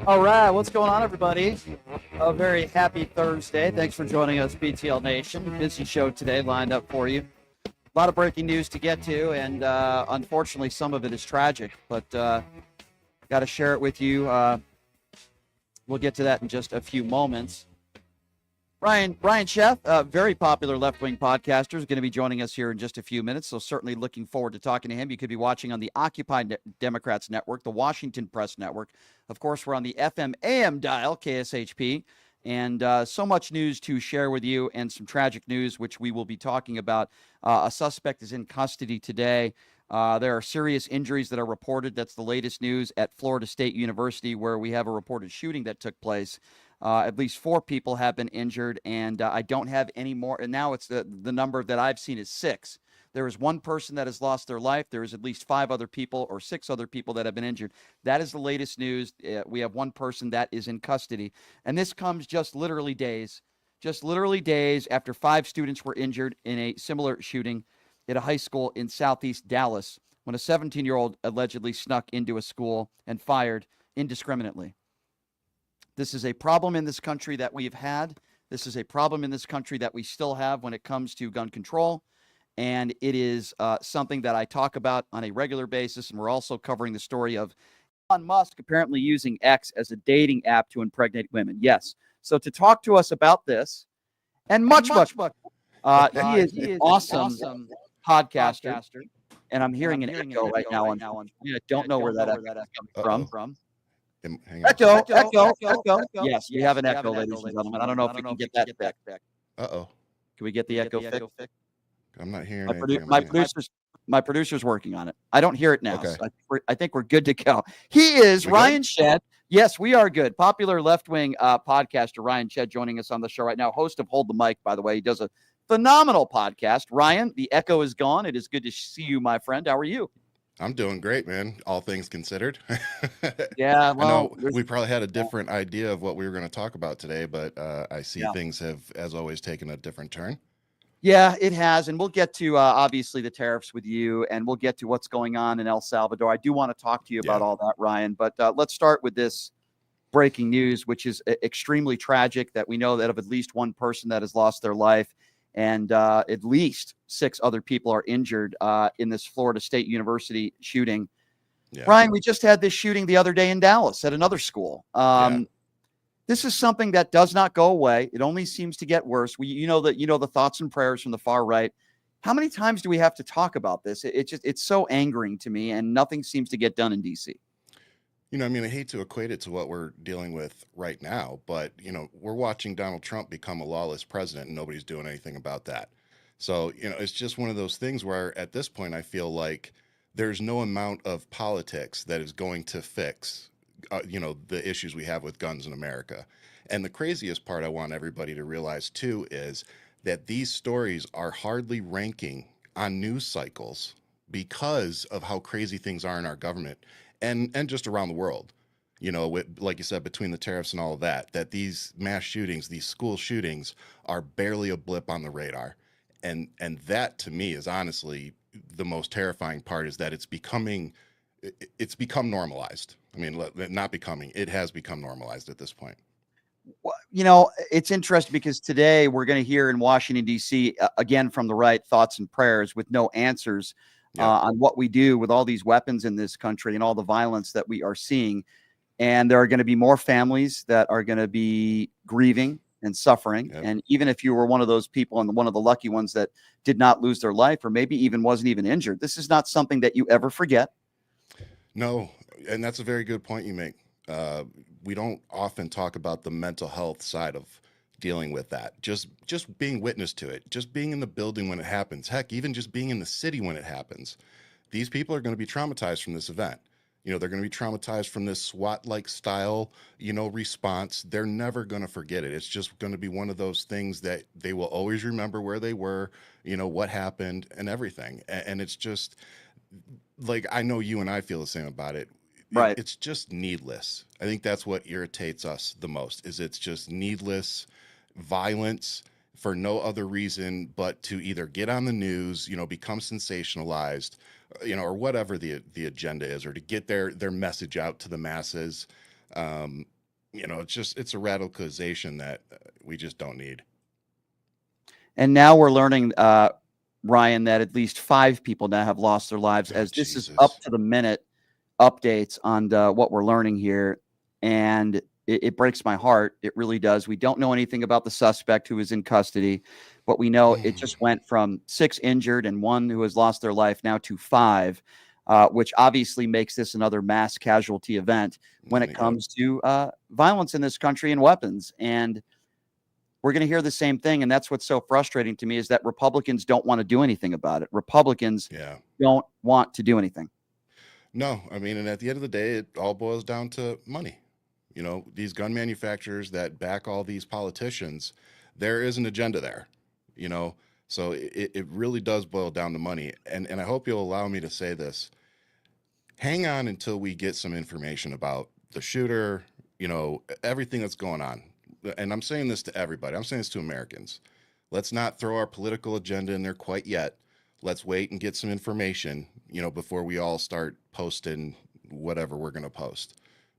All right, what's going on, everybody? A very happy Thursday. Thanks for joining us, BTL Nation. Busy show today lined up for you. A lot of breaking news to get to, and unfortunately, some of it is tragic, but got to share it with you. We'll get to that in just a few moments. Ryan Sheff, a very popular left-wing podcaster, is going to be joining us here in just a few minutes, so certainly looking forward to talking to him. You could be watching on the Occupy Democrats Network, the Washington Press Network. Of course, we're on the FM AM dial, KSHP, and so much news to share with you and some tragic news, which we will be talking about. A suspect is in custody today. There are serious injuries that are reported. That's the latest news at Florida State University, where we have a reported shooting that took place. At least 4 people have been injured, and I don't have any more. And now it's the number that I've seen is 6. There is 1 person that has lost their life. There is at least 5 other people or 6 other people that have been injured. That is the latest news. We have 1 person that is in custody. And this comes just literally days after 5 students were injured in a similar shooting at a high school in southeast Dallas when a 17-year-old allegedly snuck into a school and fired indiscriminately. This is a problem in this country that we've had. This is a problem in this country that we still have when it comes to gun control. And it is something that I talk about on a regular basis. And we're also covering the story of Elon Musk apparently using X as a dating app to impregnate women. Yes. So to talk to us about this and much more, he is an awesome podcaster. And I'm hearing an echo right now. I don't know where that echo is coming from. Echo. Yes, we have an echo, ladies and gentlemen. I don't know if we can get that fixed. Uh-oh. Can we get the echo fixed? I'm not hearing my producer's working on it. I don't hear it now. Okay. So I think we're good to go. He is Ryan Shedd. Yes, we are good. Popular left-wing podcaster Ryan Shedd joining us on the show right now. Host of Hold the Mic, by the way. He does a phenomenal podcast. Ryan, the echo is gone. It is good to see you, my friend. How are you? I'm doing great, man. All things considered. Yeah, well, I know we probably had a different idea of what we were going to talk about today, but I see things have, as always, taken a different turn. Yeah, it has. And we'll get to, obviously, the tariffs with you, and we'll get to what's going on in El Salvador. I do want to talk to you about all that, Ryan. But let's start with this breaking news, which is extremely tragic, that we know that of at least 1 person that has lost their life. And at least 6 other people are injured in this Florida State University shooting. Yeah. Ryan, we just had this shooting the other day in Dallas at another school. This is something that does not go away. It only seems to get worse. The thoughts and prayers from the far right. How many times do we have to talk about this? It's so angering to me, and nothing seems to get done in D.C. I hate to equate it to what we're dealing with right now, but, we're watching Donald Trump become a lawless president and nobody's doing anything about that. So, it's just one of those things where at this point, I feel like there's no amount of politics that is going to fix, the issues we have with guns in America. And the craziest part I want everybody to realize, too, is that these stories are hardly ranking on news cycles because of how crazy things are in our government. And just around the world, like you said, between the tariffs and all of that these mass shootings, these school shootings are barely a blip on the radar. And that to me is honestly the most terrifying part, is that it's become normalized. It has become normalized at this point. Well, it's interesting because today we're going to hear in Washington, D.C., again, from the right, thoughts and prayers with no answers. On what we do with all these weapons in this country and all the violence that we are seeing. And there are going to be more families that are going to be grieving and suffering. Yep. And even if you were one of those people and one of the lucky ones that did not lose their life, or maybe even wasn't even injured, this is not something that you ever forget. No, and that's a very good point you make. We don't often talk about the mental health side of dealing with that. Just being witness to it, just being in the building when it happens, heck, even just being in the city when it happens. These people are going to be traumatized from this event. They're going to be traumatized from this SWAT-like style, response. They're never going to forget it. It's just going to be one of those things that they will always remember where they were, what happened and everything. And it's just like, I know you and I feel the same about it. Right. It's just needless. I think that's what irritates us the most, is it's just needless violence for no other reason but to either get on the news, become sensationalized, or whatever the agenda is, or to get their message out to the masses. Um, it's a radicalization that we just don't need. And now we're learning, Ryan, that at least 5 people now have lost their lives, Oh, as this is Jesus. up to the minute updates on what we're learning here. And it breaks my heart. It really does. We don't know anything about the suspect who is in custody, but we know it just went from 6 injured and 1 who has lost their life now to 5, which obviously makes this another mass casualty event when it Yep. comes to violence in this country and weapons. And we're going to hear the same thing. And that's what's so frustrating to me, is that Republicans don't want to do anything about it. Republicans Yeah. don't want to do anything. No, I mean, and at the end of the day, it all boils down to money. These gun manufacturers that back all these politicians, there is an agenda there, you know. So it really does boil down to money. And I hope you'll allow me to say this. Hang on until we get some information about the shooter, everything that's going on. And I'm saying this to everybody. I'm saying this to Americans. Let's not throw our political agenda in there quite yet. Let's wait and get some information, before we all start posting whatever we're going to post.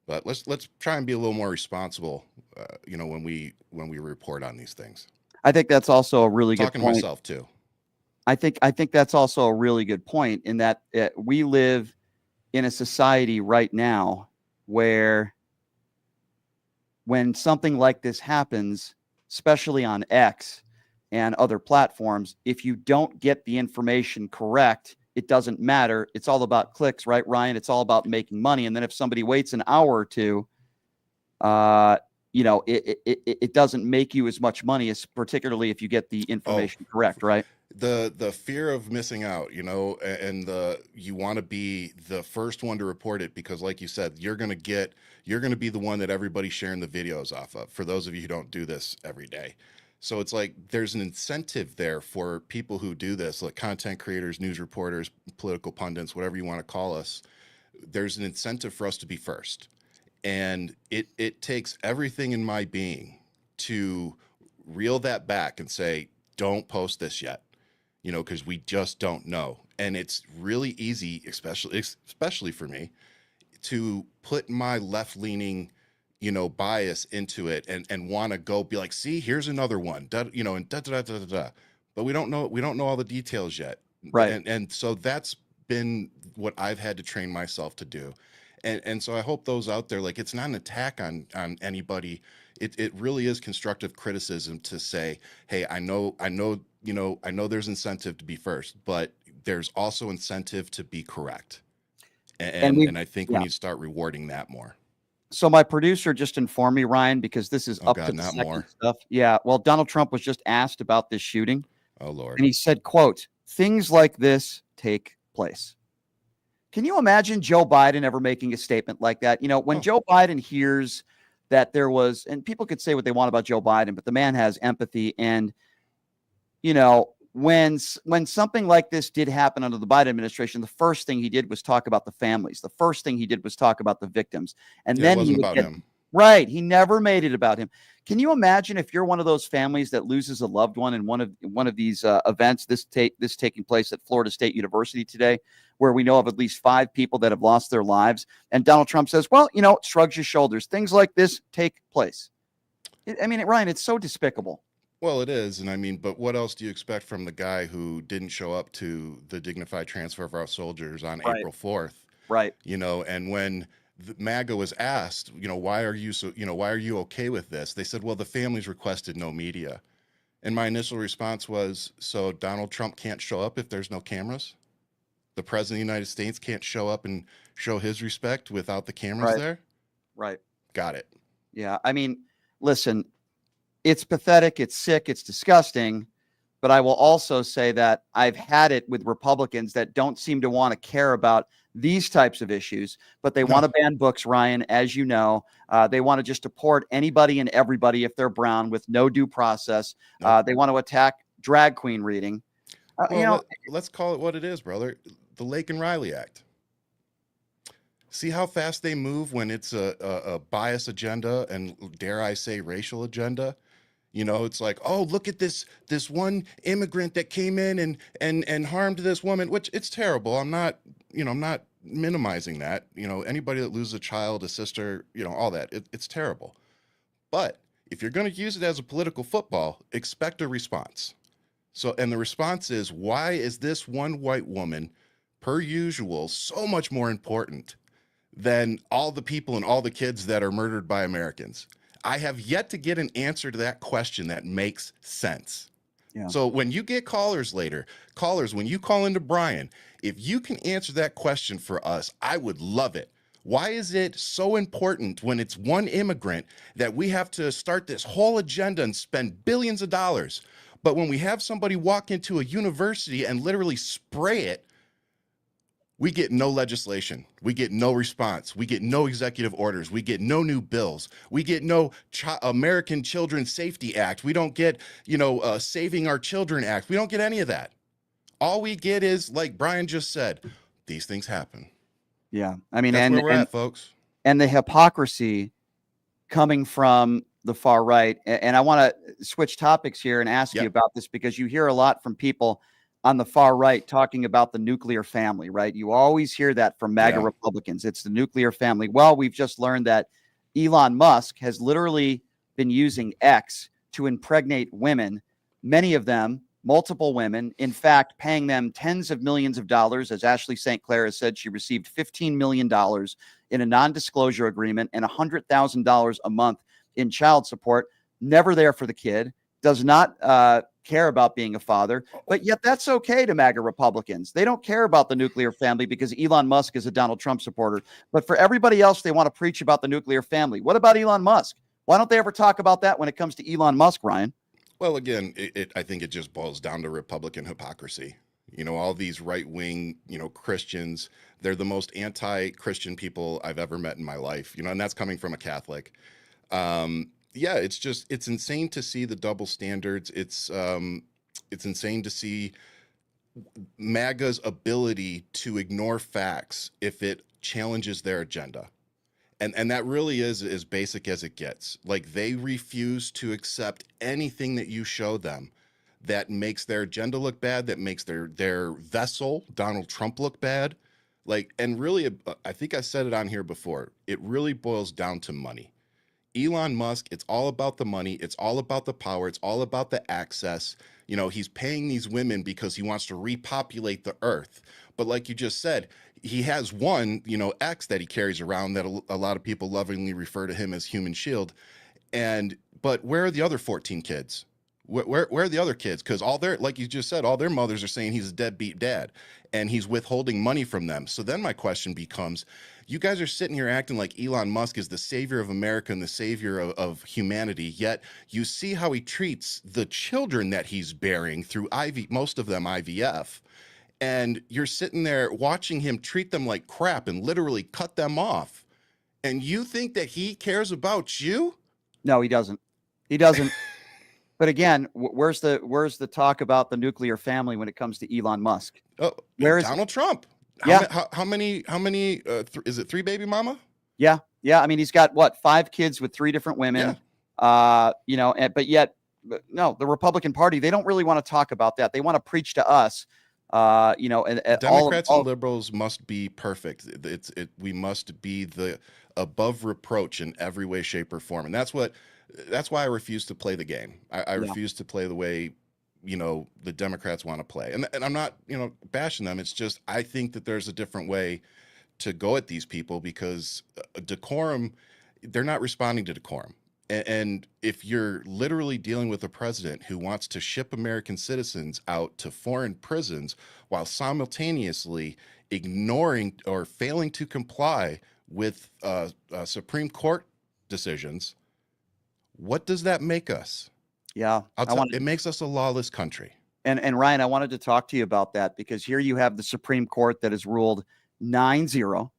But let's try and be a little more responsible, when we report on these things. I think that's also a really good Talking to point. myself too. I think that's also a really good point, in that we live in a society right now where, when something like this happens, especially on X and other platforms, if you don't get the information correct, it doesn't matter. It's all about clicks, right, Ryan? It's all about making money. And then if somebody waits an hour or two, it doesn't make you as much money, as particularly if you get the information correct, right? The fear of missing out, and you want to be the first one to report it, because like you said, you're going to be the one that everybody's sharing the videos off of, for those of you who don't do this every day. So it's like there's an incentive there for people who do this, like content creators, news reporters, political pundits, whatever you want to call us. There's an incentive for us to be first. And it takes everything in my being to reel that back and say, don't post this yet, because we just don't know. And it's really easy, especially for me, to put my left-leaning, bias into it, and want to go be like, see, here's another one, and da da da da da. But we don't know all the details yet. Right. And so that's been what I've had to train myself to do. And so I hope those out there, like, it's not an attack on anybody. It really is constructive criticism to say, hey, I know there's incentive to be first, but there's also incentive to be correct. And I think we need to start rewarding that more. So my producer just informed me, Ryan, because this is up to the not second more. stuff. Yeah. Well, Donald Trump was just asked about this shooting. Oh, Lord. And he said, quote, "Things like this take place." Can you imagine Joe Biden ever making a statement like that? When Joe Biden hears that there was, and people could say what they want about Joe Biden, but the man has empathy. And, when something like this did happen under the Biden administration, the first thing he did was talk about the families. The first thing he did was talk about the victims. And then it wasn't about him. Right. He never made it about him. Can you imagine if you're one of those families that loses a loved one in one of these events, this taking place at Florida State University today, where we know of at least 5 people that have lost their lives, and Donald Trump says, well, shrugs his shoulders. Things like this take place. Ryan, it's so despicable. Well, it is. And I mean, but what else do you expect from the guy who didn't show up to the dignified transfer of our soldiers on April 4th? Right. And when the MAGA was asked, why are you okay with this? They said, well, the families requested no media. And my initial response was, so Donald Trump can't show up if there's no cameras? The president of the United States can't show up and show his respect without the cameras there? Right. Got it. Yeah. Listen, it's pathetic. It's sick. It's disgusting. But I will also say that I've had it with Republicans that don't seem to want to care about these types of issues, but they want to ban books, Ryan, as you know. They want to just deport anybody and everybody if they're brown with no due process. They want to attack drag queen reading. Let's call it what it is, brother. The Lake and Riley Act. See how fast they move when it's a bias agenda and, dare I say, racial agenda? You know, it's like, oh, look at this one immigrant that came in and harmed this woman, which it's terrible. I'm not minimizing that. You know, anybody that loses a child, a sister, you know, all that, it's terrible. But if you're going to use it as a political football, expect a response. So, and the response is, why is this one white woman, per usual, so much more important than all the people and all the kids that are murdered by Americans? I have yet to get an answer to that question that makes sense. Yeah. So when you get callers later, when you call into Brian, if you can answer that question for us, I would love it. Why is it so important when it's one immigrant that we have to start this whole agenda and spend billions of dollars? But when we have somebody walk into a university and literally spray it, we get no legislation. We get no response. We get no executive orders. We get no new bills. We get no American Children's Safety Act. We don't get, Saving Our Children Act. We don't get any of that. All we get is, like Brian just said, these things happen. Yeah. I mean, that's where we're at, folks. And the hypocrisy coming from the far right. And I want to switch topics here and ask you about this, because you hear a lot from people on the far right talking about the nuclear family, right? You always hear that from MAGA Republicans. It's the nuclear family. Well, we've just learned that Elon Musk has literally been using X to impregnate women, many of them, multiple women, in fact, paying them tens of millions of dollars. As Ashley St. Clair has said, she received $15 million in a non-disclosure agreement and $100,000 a month in child support. Never there for the kid. Does not care about being a father, but yet that's okay to MAGA Republicans. They don't care about the nuclear family because Elon Musk is a Donald Trump supporter. But for everybody else, they want to preach about the nuclear family. What about Elon Musk? Why don't they ever talk about that when it comes to Elon Musk, Ryan? Well, again, I think it just boils down to Republican hypocrisy. You know, all these right-wing, Christians, they're the most anti-Christian people I've ever met in my life, and that's coming from a Catholic. It's insane to see the double standards. It's insane to see MAGA's ability to ignore facts if it challenges their agenda. And that really is as basic as it gets. Like, they refuse to accept anything that you show them that makes their agenda look bad, that makes their vessel, Donald Trump, look bad. Like, and really, I think I said it on here before, it really boils down to money. Elon Musk, it's all about the money. It's all about the power. It's all about the access. He's paying these women because he wants to repopulate the earth. But like you just said, he has one, X that he carries around that a lot of people lovingly refer to him as human shield. But where are the other 14 kids? Where are the other kids? Because like you just said, all their mothers are saying he's a deadbeat dad and he's withholding money from them. So then my question becomes, you guys are sitting here acting like Elon Musk is the savior of America and the savior of humanity, yet you see how he treats the children that he's bearing through most of them IVF. And you're sitting there watching him treat them like crap and literally cut them off. And you think that he cares about you? No, he doesn't. He doesn't. But again, where's the talk about the nuclear family when it comes to Elon Musk? Oh, where's Donald Trump? How many? Is it 3 baby mama? Yeah. I mean, he's got 5 kids with 3 different women. Yeah. But yet, no, the Republican Party, they don't really want to talk about that. They want to preach to us. Democrats and liberals must be perfect. We must be the above reproach in every way, shape, or form, and that's why I refuse to play the game. I refuse to play the way the Democrats want to play, and I'm not bashing them. It's just I think that there's a different way to go at these people because decorum. They're not responding to decorum. And if you're literally dealing with a president who wants to ship American citizens out to foreign prisons while simultaneously ignoring or failing to comply with Supreme Court decisions, what does that make us? Yeah, it makes us a lawless country. And Ryan, I wanted to talk to you about that because here you have the Supreme Court that has ruled 9-0.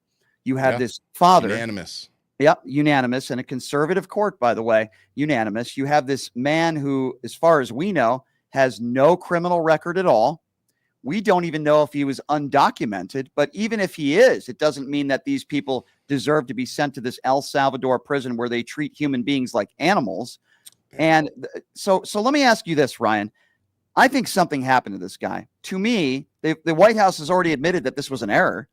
You have this father. Unanimous. Yep, unanimous, and a conservative court, by the way, unanimous. You have this man who, as far as we know, has no criminal record at all. We don't even know if he was undocumented, but even if he is, it doesn't mean that these people deserve to be sent to this El Salvador prison where they treat human beings like animals. Yeah. And so let me ask you this, Ryan. I think something happened to this guy. To me, the White House has already admitted that this was an error.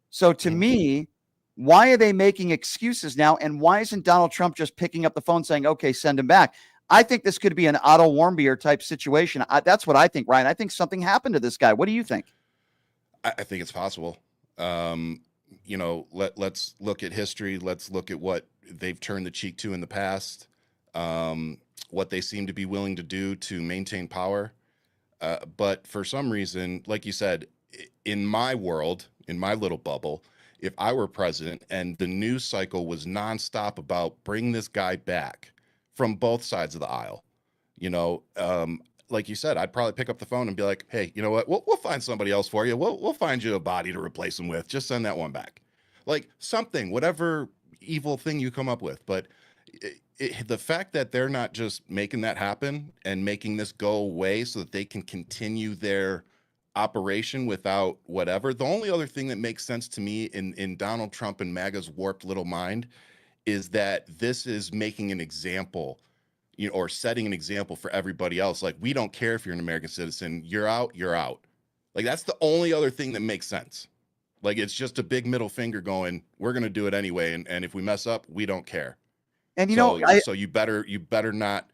So to Mhm. me, why are they making excuses now? And why isn't Donald Trump just picking up the phone saying, okay, send him back? I think this could be an Otto Warmbier type situation. That's what I think, Ryan. I think something happened to this guy. What do you think? I think it's possible. Um, let's look at history. Let's look at what they've turned the cheek to in the past, um, what they seem to be willing to do to maintain power. But for some reason, like you said, in my world, in my little bubble, if I were president and the news cycle was nonstop about bring this guy back from both sides of the aisle, you know, like you said, I'd probably pick up the phone and be like, hey, you know what? We'll find somebody else for you. We'll find you a body to replace him with. Just send that one back. Like something, whatever evil thing you come up with. But the fact that they're not just making that happen and making this go away so that they can continue their operation without whatever. The only other thing that makes sense to me in Donald Trump and MAGA's warped little mind is that this is making an example, or setting an example for everybody else. Like, we don't care if you're an American citizen, you're out, you're out. Like, that's the only other thing that makes sense. Like, it's just a big middle finger going, we're going to do it anyway. And if we mess up, we don't care. And So, so you better not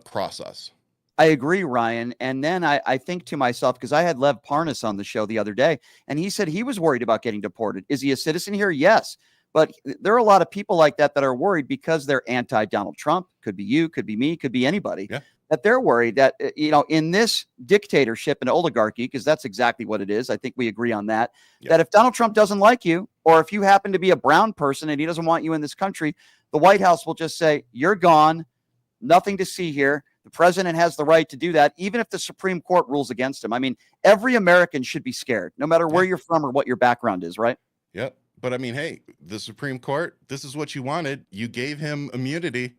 cross us. I agree, Ryan. And then I think to myself, because I had Lev Parnas on the show the other day, and he said he was worried about getting deported. Is he a citizen here? Yes. But there are a lot of people like that are worried because they're anti-Donald Trump. Could be you, could be me, could be anybody. Yeah. That they're worried that, in this dictatorship and oligarchy, because that's exactly what it is. I think we agree on that, Yeah. that if Donald Trump doesn't like you, or if you happen to be a brown person and he doesn't want you in this country, the White House will just say, you're gone. Nothing to see here. The president has the right to do that, even if the Supreme Court rules against him. I mean, every American should be scared, no matter where you're from or what your background is, right? Yep. But I mean, hey, the Supreme Court, this is what you wanted. You gave him immunity.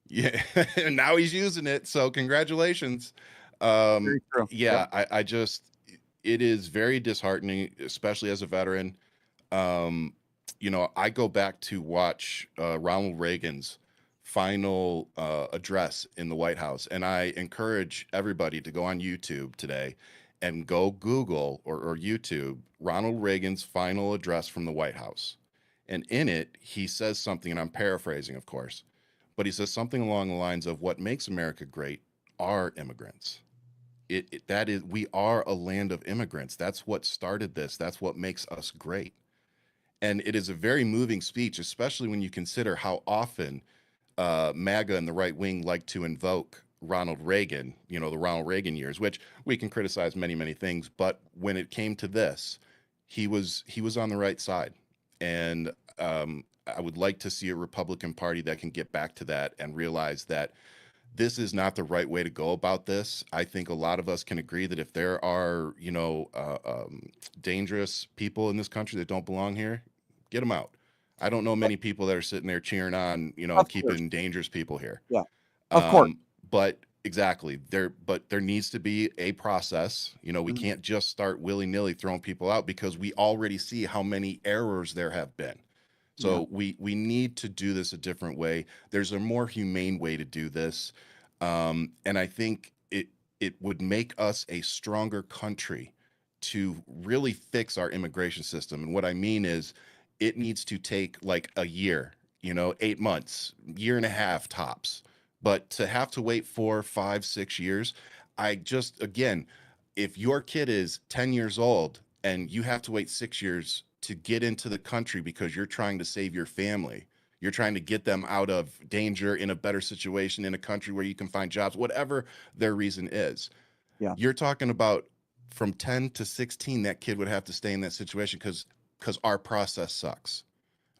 Yeah. And now he's using it. So congratulations. Very true. Yeah, Yep. I just, it is very disheartening, especially as a veteran. I go back to watch Ronald Reagan's final address in the White House. And I encourage everybody to go on YouTube today and go Google or YouTube Ronald Reagan's final address from the White House. And in it, he says something, and I'm paraphrasing, of course, but he says something along the lines of what makes America great are immigrants. That is, we are a land of immigrants. That's what started this. That's what makes us great. And it is a very moving speech, especially when you consider how often MAGA and the right wing like to invoke Ronald Reagan, the Ronald Reagan years, which we can criticize many, many things. But when it came to this, he was on the right side. And I would like to see a Republican Party that can get back to that and realize that this is not the right way to go about this. I think a lot of us can agree that if there are, dangerous people in this country that don't belong here, get them out. I don't know many people that are sitting there cheering on, Of course. keeping dangerous people here. Yeah. Of course. But exactly there needs to be a process. We can't just start willy-nilly throwing people out because we already see how many errors there have been. So we need to do this a different way. There's a more humane way to do this. And I think it would make us a stronger country to really fix our immigration system. And what I mean is it needs to take like a year, 8 months, year and a half tops. But to have to wait 4, 5, 6 years, again, if your kid is 10 years old and you have to wait 6 years to get into the country because you're trying to save your family, you're trying to get them out of danger in a better situation in a country where you can find jobs, whatever their reason is. Yeah. You're talking about from 10 to 16, that kid would have to stay in that situation because our process sucks.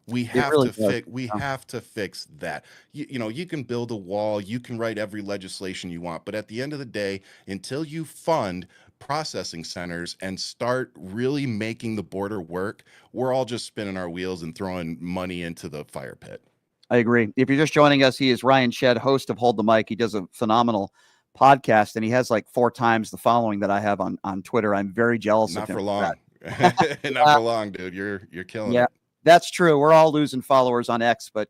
We have really to does. fix. We have to fix that. You can build a wall, you can write every legislation you want, but at the end of the day, until you fund processing centers and start really making the border work, we're all just spinning our wheels and throwing money into the fire pit. I agree. If you're just joining us, he is Ryan Shedd, host of Hold the Mic. He does a phenomenal podcast, and he has like 4 times the following that I have on Twitter. I'm very jealous Not of him. for long. Not for long, dude. You're killing it. That's true. We're all losing followers on X, but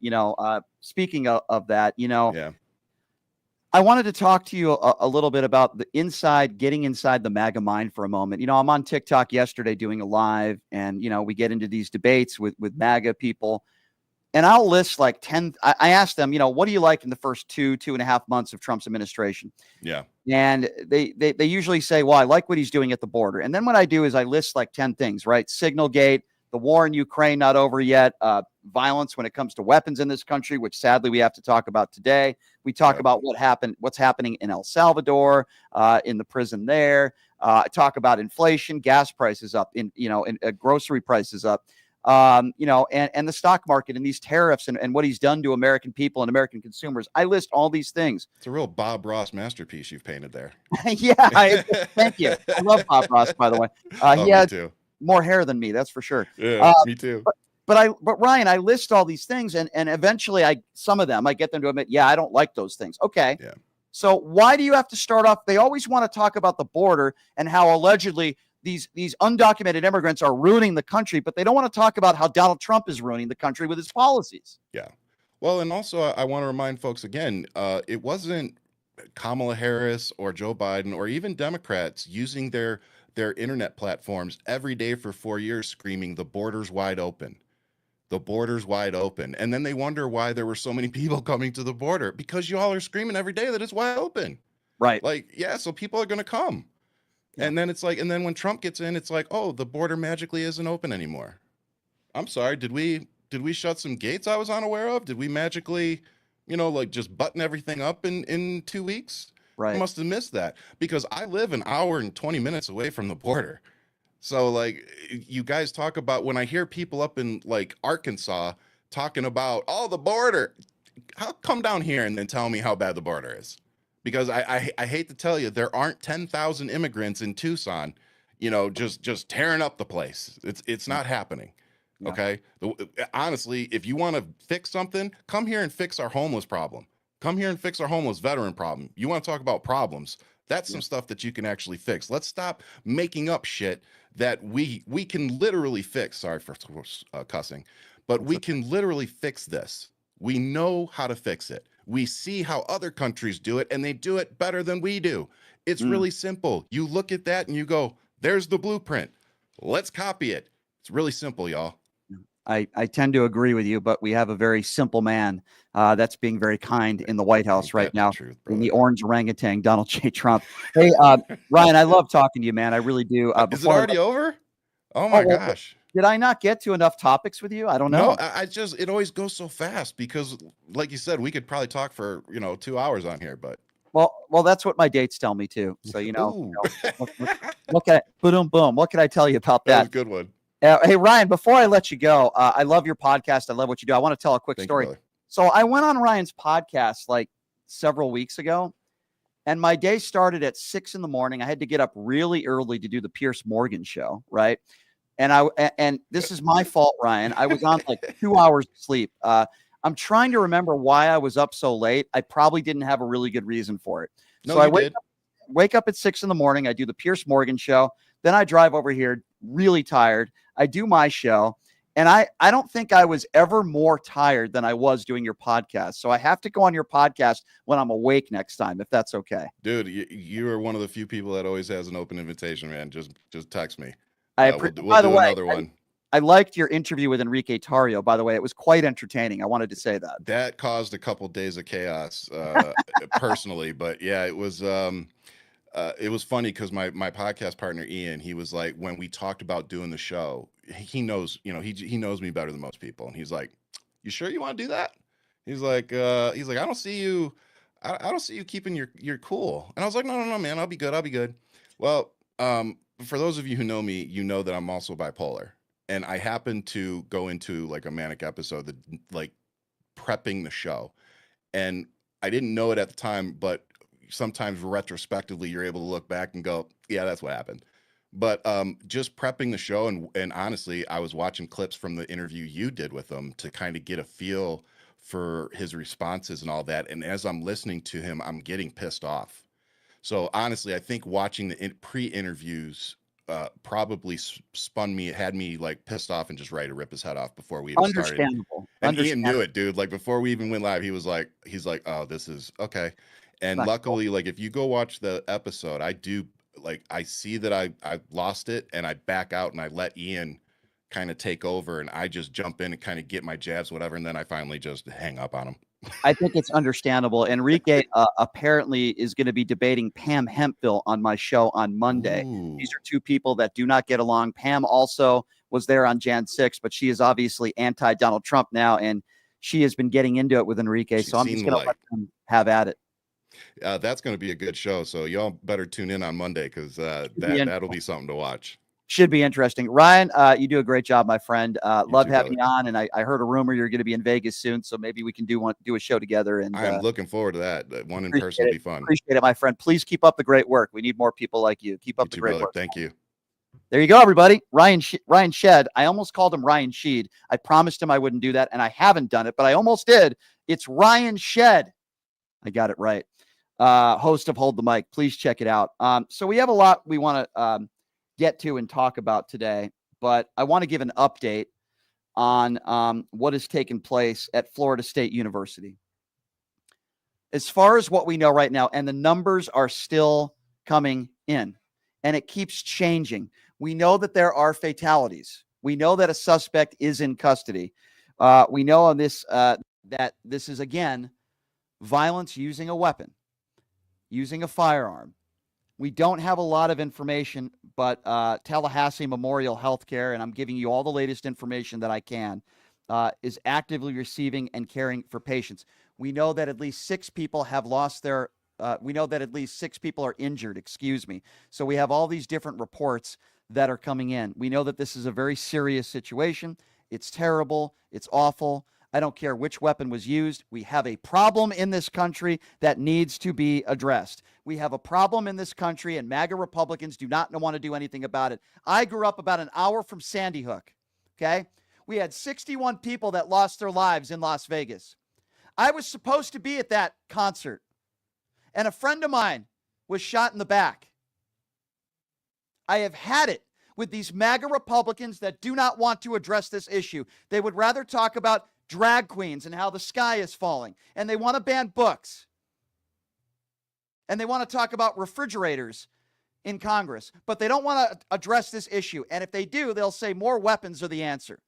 speaking of that, Yeah. I wanted to talk to you a little bit about getting inside the MAGA mind for a moment. I'm on TikTok yesterday doing a live, and we get into these debates with MAGA people, and I'll list like 10. I ask them, what do you like in the first 2.5 months of Trump's administration? Yeah. And they usually say, well, I like what he's doing at the border. And then what I do is I list like 10 things, right? Signalgate, the war in Ukraine not over yet, violence when it comes to weapons in this country, which sadly we have to talk about today. We talk about what's happening in El Salvador, in the prison there. I talk about inflation, gas prices up, grocery prices up, and the stock market and these tariffs and what he's done to American people and American consumers. I list all these things. It's a real Bob Ross masterpiece you've painted there. Yeah, thank you. I love Bob Ross, by the way. Oh, He me has too. more hair than me, that's for sure. Yeah, me too. But Ryan, I list all these things, and eventually some of them I get them to admit, yeah, I don't like those things. Okay. Yeah. So why do you have to start off? They always want to talk about the border and how allegedly these undocumented immigrants are ruining the country, but they don't want to talk about how Donald Trump is ruining the country with his policies. Yeah. Well, and also I want to remind folks again, it wasn't Kamala Harris or Joe Biden or even Democrats using their internet platforms every day for 4 years screaming the border's wide open. The border's wide open. And then they wonder why there were so many people coming to the border, because y'all are screaming every day that it's wide open. Right. Like, yeah, so people are going to come. Yeah. And then it's like, and then when Trump gets in, it's like, oh, the border magically isn't open anymore. I'm sorry. Did we shut some gates I was unaware of? Did we magically, like just button everything up in 2 weeks? Right. I must have missed that, because I live an hour and 20 minutes away from the border. So like you guys talk about, when I hear people up in like Arkansas talking about, oh, the border, come down here and then tell me how bad the border is. Because I hate to tell you, there aren't 10,000 immigrants in Tucson, just tearing up the place. It's not happening. Yeah. Okay. Honestly, if you want to fix something, come here and fix our homeless problem. Come here and fix our homeless veteran problem. You want to talk about problems? That's some stuff that you can actually fix. Let's stop making up shit that we can literally fix. Sorry for cussing, but we can literally fix this. We know how to fix it. We see how other countries do it, and they do it better than we do. It's really simple. You look at that and you go, there's the blueprint. Let's copy it. It's really simple, y'all. I tend to agree with you, but we have a very simple man that's being very kind in the White House right now, in the orange orangutan, Donald J. Trump. Hey, Ryan, I love talking to you, man. I really do. Is it already over? Oh my gosh. Did I not get to enough topics with you? I don't know. No, it always goes so fast because, like you said, we could probably talk for 2 hours on here, but. Well, that's what my dates tell me too. So look at boom, boom. What can I tell you about that? That was a good one. Hey, Ryan, before I let you go, I love your podcast. I love what you do. I want to tell a quick story. So I went on Ryan's podcast like several weeks ago, and my day started at 6 a.m. I had to get up really early to do the Piers Morgan show, right? And this is my fault, Ryan. I was on like 2 hours of sleep. I'm trying to remember why I was up so late. I probably didn't have a really good reason for it. No, so I wake up at 6 a.m. I do the Piers Morgan show. Then I drive over here really tired. I do my show. And I don't think I was ever more tired than I was doing your podcast. So I have to go on your podcast when I'm awake next time, if that's okay. Dude, you are one of the few people that always has an open invitation, man. Just text me. We'll do another one. I liked your interview with Enrique Tarrio, by the way. It was quite entertaining. I wanted to say that. That caused a couple of days of chaos personally. But yeah, it was funny because my podcast partner, Ian, he was like, when we talked about doing the show, he knows, he knows me better than most people. And he's like, you sure you want to do that? He's like, I don't see you. I don't see you keeping your cool. And I was like, no, man, I'll be good. Well, for those of you who know me, you know that I'm also bipolar. And I happened to go into like a manic episode, like prepping the show. And I didn't know it at the time, but sometimes retrospectively, you're able to look back and go, yeah, that's what happened. But just prepping the show. And honestly, I was watching clips from the interview you did with him to kind of get a feel for his responses and all that. And as I'm listening to him, I'm getting pissed off. So honestly, I think watching the pre-interviews probably had me like pissed off and just ready to rip his head off before we even started. Understandable. And Ian knew it, dude. Like before we even went live, he's like, oh, this is okay. And luckily, like, if you go watch the episode, I see that I lost it, and I back out and I let Ian kind of take over, and I just jump in and kind of get my jabs, whatever, and then I finally just hang up on him. I think it's understandable. Enrique apparently is going to be debating Pam Hemphill on my show on Monday. Ooh. These are two people that do not get along. Pam also was there on Jan 6, but she is obviously anti-Donald Trump now, and she has been getting into it with Enrique, so I'm just going to let them have at it. That's going to be a good show, so y'all better tune in on Monday, because that'll be something to watch. Should be interesting. Ryan, you do a great job, my friend. Love having you on, and I heard a rumor you're going to be in Vegas soon, so maybe we can do a show together. And I'm looking forward to that. One in person will be fun. Appreciate it, my friend. Please keep up the great work. We need more people like you. Keep up the great work. Thank you. There you go, everybody. Ryan Shed. I almost called him Ryan Sheed. I promised him I wouldn't do that, and I haven't done it, but I almost did. It's Ryan Shed. I got it right. Host of Hold the Mic. Please check it out. So we have a lot we want to get to and talk about today, but I want to give an update on what has taken place at Florida State University. As far as what we know right now, and the numbers are still coming in, and it keeps changing. We know that there are fatalities. We know that a suspect is in custody. We know on this that this is, again, violence using a weapon, using a firearm. We don't have a lot of information, but Tallahassee Memorial Healthcare, and I'm giving you all the latest information that I can, is actively receiving and caring for patients. We know that at least 6 people have lost their, we know that at least 6 people are injured, So we have all these different reports that are coming in. We know that this is a very serious situation. It's terrible. It's awful. I don't care which weapon was used. We have a problem in this country that needs to be addressed. We have a problem in this country, and MAGA Republicans do not want to do anything about it. I grew up about an hour from Sandy Hook, okay? We had 61 people that lost their lives in Las Vegas. I was supposed to be at that concert, and a friend of mine was shot in the back. I have had it with these MAGA Republicans that do not want to address this issue. They would rather talk about drag queens and how the sky is falling, and they want to ban books, and they want to talk about refrigerators in Congress, but they don't want to address this issue. And if they do, they'll say more weapons are the answer.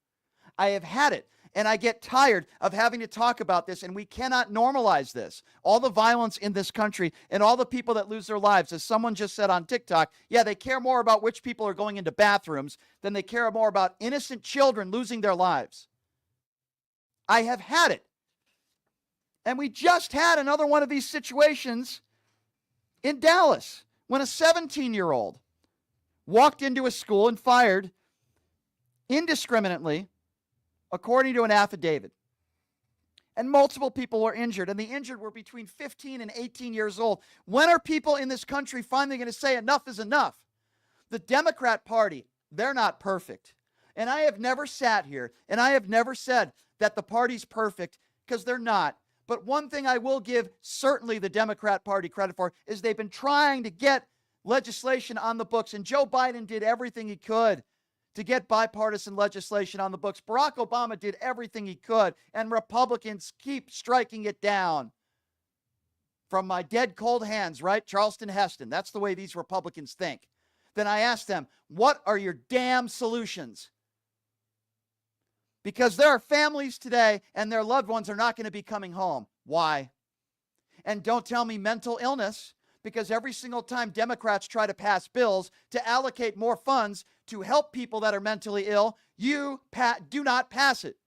I have had it, and I get tired of having to talk about this, and we cannot normalize this. All the violence in this country and all the people that lose their lives, as someone just said on TikTok, yeah, they care more about which people are going into bathrooms than they care more about innocent children losing their lives. I have had it. And we just had another one of these situations in Dallas when a 17-year-old walked into a school and fired indiscriminately, according to an affidavit. And multiple people were injured, and the injured were between 15 and 18 years old. When are people in this country finally going to say enough is enough? The Democrat Party, they're not perfect. And I have never sat here and I have never said that the party's perfect, because they're not. But one thing I will give certainly the Democrat Party credit for is they've been trying to get legislation on the books. And Joe Biden did everything he could to get bipartisan legislation on the books. Barack Obama did everything he could. And Republicans keep striking it down. From my dead cold hands, right? Charleston Heston. That's the way these Republicans think. Then I asked them, what are your damn solutions? Because there are families today and their loved ones are not going to be coming home. Why? And don't tell me mental illness, because every single time Democrats try to pass bills to allocate more funds to help people that are mentally ill, you do not pass it.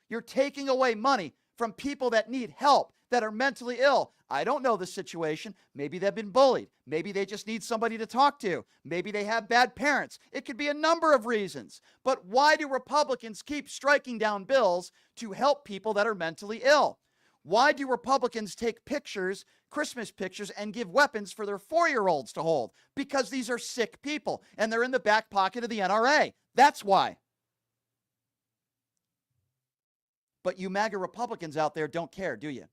You're taking away money from people that need help, that are mentally ill. I don't know the situation. Maybe they've been bullied. Maybe they just need somebody to talk to. Maybe they have bad parents. It could be a number of reasons. But why do Republicans keep striking down bills to help people that are mentally ill? Why do Republicans take pictures, Christmas pictures, and give weapons for their 4-year-olds to hold? Because these are sick people, and they're in the back pocket of the NRA. That's why. But you MAGA Republicans out there don't care, do you?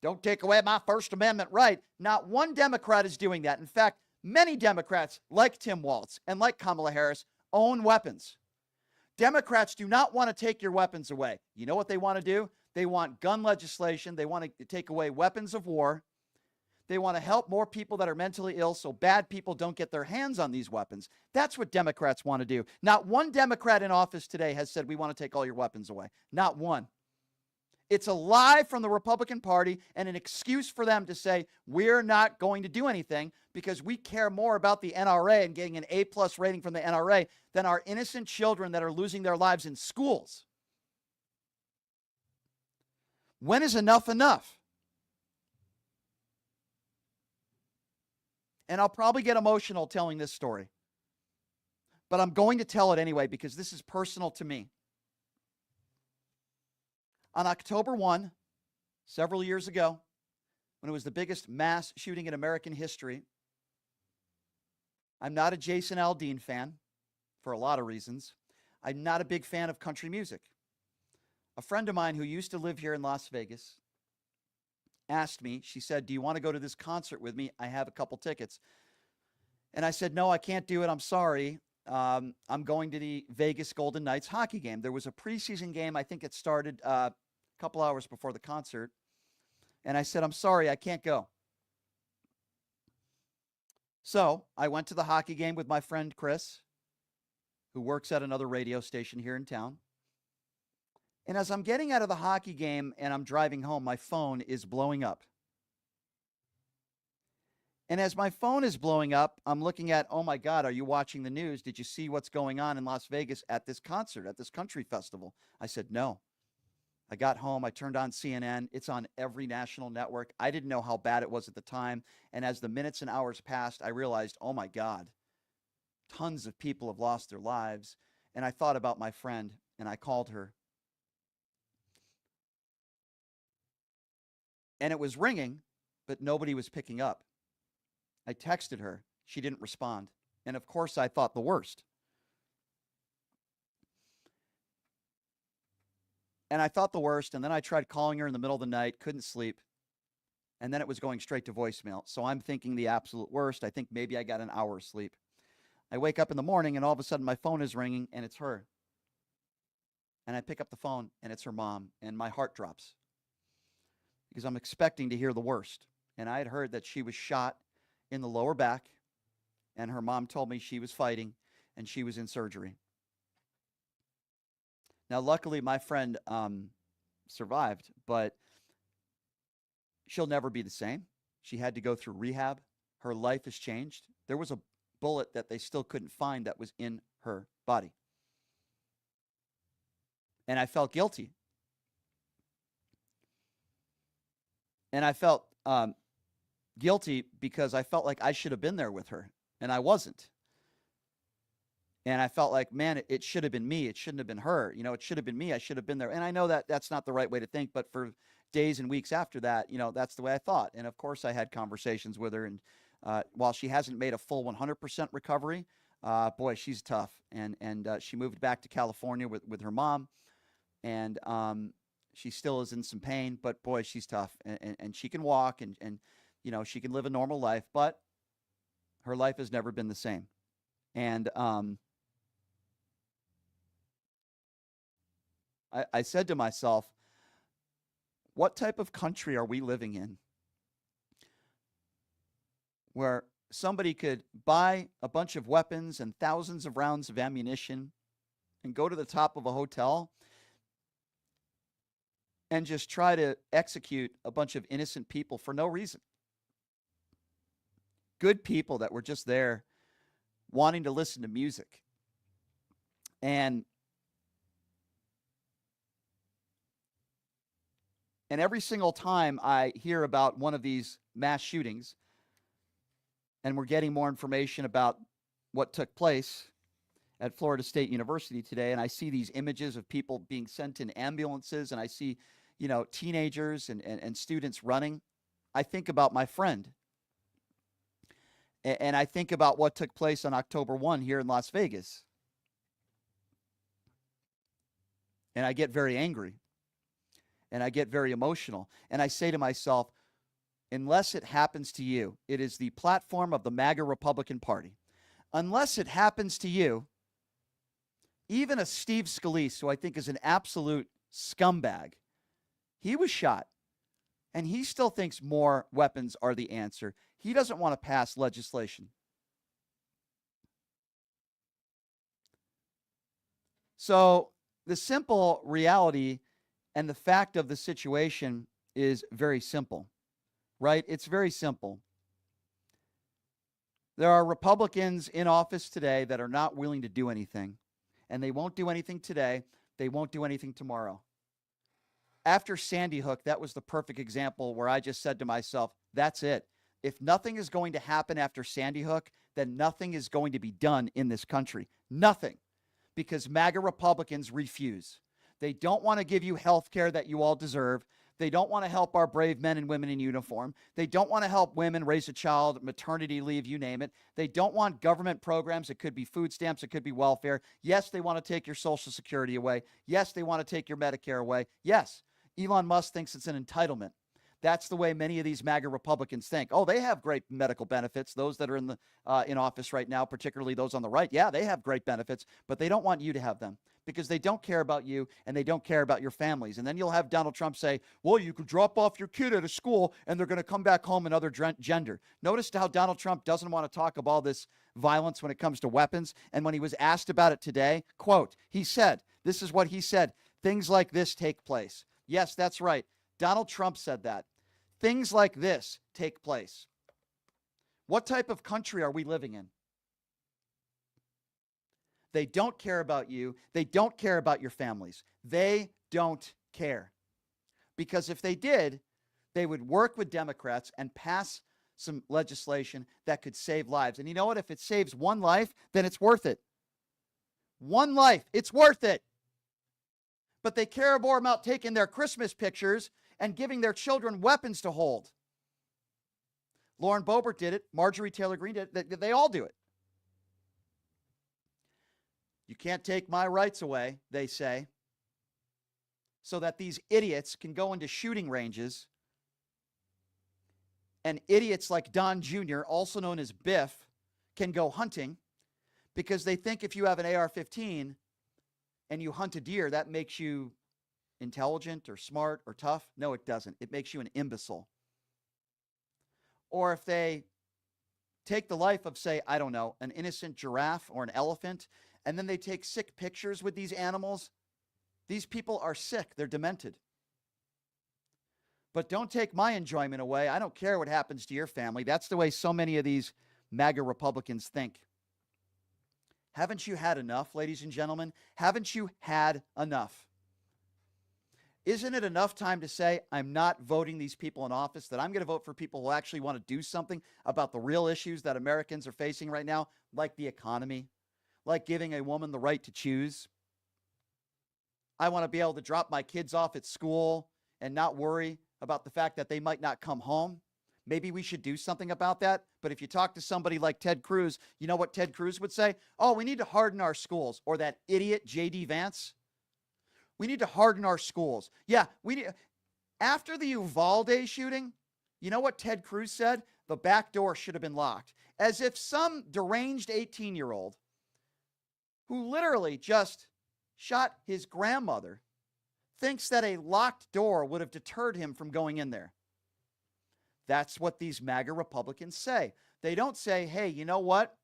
Don't take away my First Amendment right. Not one Democrat is doing that. In fact, many Democrats, like Tim Walz and like Kamala Harris, own weapons. Democrats do not want to take your weapons away. You know what they want to do? They want gun legislation. They want to take away weapons of war. They want to help more people that are mentally ill so bad people don't get their hands on these weapons. That's what Democrats want to do. Not one Democrat in office today has said, we want to take all your weapons away. Not one. It's a lie from the Republican Party and an excuse for them to say, we're not going to do anything because we care more about the NRA and getting an A+ rating from the NRA than our innocent children that are losing their lives in schools. When is enough enough? And I'll probably get emotional telling this story, but I'm going to tell it anyway because this is personal to me. On October 1, several years ago, when it was the biggest mass shooting in American history, I'm not a Jason Aldean fan for a lot of reasons. I'm not a big fan of country music. A friend of mine who used to live here in Las Vegas asked me, she said, do you want to go to this concert with me? I have a couple tickets. And I said, no, I can't do it. I'm sorry. I'm going to the Vegas Golden Knights hockey game. There was a preseason game. I think it started a couple hours before the concert. And I said, I'm sorry, I can't go. So I went to the hockey game with my friend Chris, who works at another radio station here in town. And as I'm getting out of the hockey game and I'm driving home, my phone is blowing up. And as my phone is blowing up, I'm looking at, oh my God, are you watching the news? Did you see what's going on in Las Vegas at this concert, at this country festival? I said, no. I got home, I turned on CNN. It's on every national network. I didn't know how bad it was at the time. And as the minutes and hours passed, I realized, oh my God, tons of people have lost their lives. And I thought about my friend and I called her. And it was ringing, but nobody was picking up. I texted her. She didn't respond. And of course, I thought the worst. And I thought the worst. And then I tried calling her in the middle of the night, couldn't sleep. And then it was going straight to voicemail. So I'm thinking the absolute worst. I think maybe I got an hour of sleep. I wake up in the morning and all of a sudden my phone is ringing and it's her. And I pick up the phone and it's her mom. And my heart drops, because I'm expecting to hear the worst. And I had heard that she was shot in the lower back, and her mom told me she was fighting and she was in surgery. Now, luckily, my friend survived, but she'll never be the same. She had to go through rehab. Her life has changed. There was a bullet that they still couldn't find that was in her body. And I felt guilty. And I felt guilty because I felt like I should have been there with her, and I wasn't. And I felt like, man, it should have been me. It shouldn't have been her. You know, it should have been me. I should have been there. And I know that that's not the right way to think, but for days and weeks after that, you know, that's the way I thought. And of course, I had conversations with her. And while she hasn't made a full 100% recovery, boy, she's tough. And she moved back to California with her mom. And she still is in some pain, but boy, she's tough. And she can walk and, you know, she can live a normal life, but her life has never been the same. And I said to myself, what type of country are we living in where somebody could buy a bunch of weapons and thousands of rounds of ammunition and go to the top of a hotel and just try to execute a bunch of innocent people for no reason? Good people that were just there wanting to listen to music. And every single time I hear about one of these mass shootings, and we're getting more information about what took place at Florida State University today, and I see these images of people being sent in ambulances, and I see, you know, teenagers and students running, I think about my friend. And I think about what took place on October 1 here in Las Vegas. And I get very angry. And I get very emotional. And I say to myself, unless it happens to you, it is the platform of the MAGA Republican Party. Unless it happens to you, even a Steve Scalise, who I think is an absolute scumbag, He was shot, and he still thinks more weapons are the answer. He doesn't want to pass legislation. So the simple reality and the fact of the situation is very simple, right? It's very simple. There are Republicans in office today that are not willing to do anything, and they won't do anything today. They won't do anything tomorrow. After Sandy Hook, that was the perfect example where I just said to myself, that's it. If nothing is going to happen after Sandy Hook, then nothing is going to be done in this country. Nothing. Because MAGA Republicans refuse. They don't want to give you health care that you all deserve. They don't want to help our brave men and women in uniform. They don't want to help women raise a child, maternity leave, you name it. They don't want government programs. It could be food stamps. It could be welfare. Yes, they want to take your Social Security away. Yes, they want to take your Medicare away. Yes, Elon Musk thinks it's an entitlement. That's the way many of these MAGA Republicans think. Oh, they have great medical benefits. Those that are in office right now, particularly those on the right, yeah, they have great benefits, but they don't want you to have them because they don't care about you and they don't care about your families. And then you'll have Donald Trump say, well, you could drop off your kid at a school and they're going to come back home another gender. Notice how Donald Trump doesn't want to talk about all this violence when it comes to weapons. And when he was asked about it today, quote, he said, this is what he said, things like this take place. Yes, that's right. Donald Trump said that. Things like this take place. What type of country are we living in? They don't care about you. They don't care about your families. They don't care. Because if they did, they would work with Democrats and pass some legislation that could save lives. And you know what? If it saves one life, then it's worth it. One life, it's worth it. But they care more about taking their Christmas pictures and giving their children weapons to hold. Lauren Boebert did it. Marjorie Taylor Greene did it. They all do it. You can't take my rights away, they say, so that these idiots can go into shooting ranges. And idiots like Don Jr., also known as Biff, can go hunting because they think if you have an AR-15 and you hunt a deer, that makes you intelligent or smart or tough. No, it doesn't. It makes you an imbecile. Or if they take the life of, say, I don't know, an innocent giraffe or an elephant, and then they take sick pictures with these animals, these people are sick. They're demented. But don't take my enjoyment away. I don't care what happens to your family. That's the way so many of these MAGA Republicans think. Haven't you had enough, ladies and gentlemen? Haven't you had enough? Isn't it enough time to say, I'm not voting these people in office, that I'm going to vote for people who actually want to do something about the real issues that Americans are facing right now, like the economy, like giving a woman the right to choose? I want to be able to drop my kids off at school and not worry about the fact that they might not come home. Maybe we should do something about that. But if you talk to somebody like Ted Cruz, you know what Ted Cruz would say? Oh, we need to harden our schools. Or that idiot J.D. Vance. We need to harden our schools. Yeah, we need. After the Uvalde shooting, you know what Ted Cruz said? The back door should have been locked. As if some deranged 18-year-old who literally just shot his grandmother thinks that a locked door would have deterred him from going in there. That's what these MAGA Republicans say. They don't say, hey, you know what?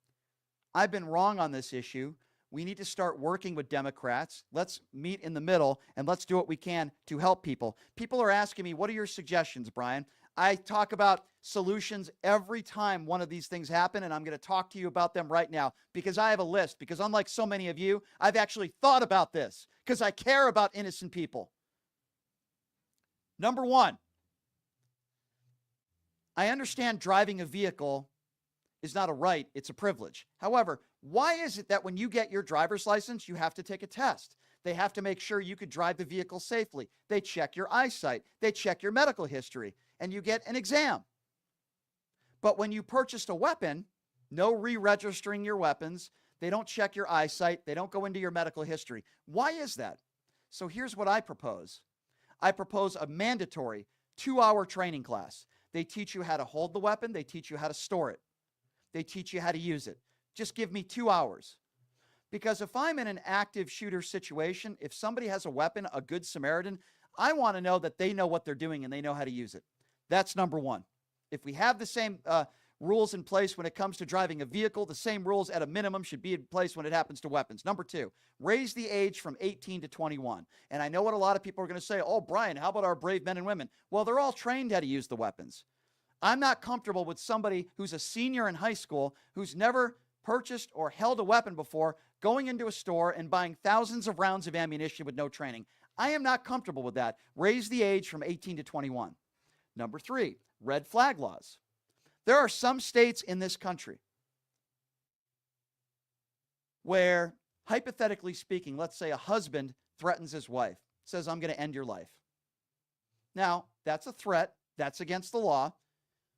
I've been wrong on this issue. We need to start working with Democrats. Let's meet in the middle and let's do what we can to help people. People are asking me, what are your suggestions, Brian? I talk about solutions every time one of these things happen, and I'm going to talk to you about them right now because I have a list. Because unlike so many of you, I've actually thought about this because I care about innocent people. Number one, I understand driving a vehicle is not a right, it's a privilege. However, why is it that when you get your driver's license, you have to take a test? They have to make sure you could drive the vehicle safely. They check your eyesight. They check your medical history, and you get an exam. But when you purchased a weapon, no re-registering your weapons. They don't check your eyesight. They don't go into your medical history. Why is that? So here's what I propose. I propose a mandatory 2-hour training class. They teach you how to hold the weapon. They teach you how to store it. They teach you how to use it. Just give me 2 hours. Because if I'm in an active shooter situation, if somebody has a weapon, a good Samaritan, I want to know that they know what they're doing and they know how to use it. That's number one. If we have the same rules in place when it comes to driving a vehicle, the same rules at a minimum should be in place when it happens to weapons. Number two, raise the age from 18 to 21. And I know what a lot of people are going to say, oh, Brian, how about our brave men and women? Well, they're all trained how to use the weapons. I'm not comfortable with somebody who's a senior in high school who's never purchased or held a weapon before going into a store and buying thousands of rounds of ammunition with no training. I am not comfortable with that. Raise the age from 18 to 21. Number three, red flag laws. There are some states in this country where, hypothetically speaking, let's say a husband threatens his wife, says, I'm going to end your life. Now, that's a threat. That's against the law.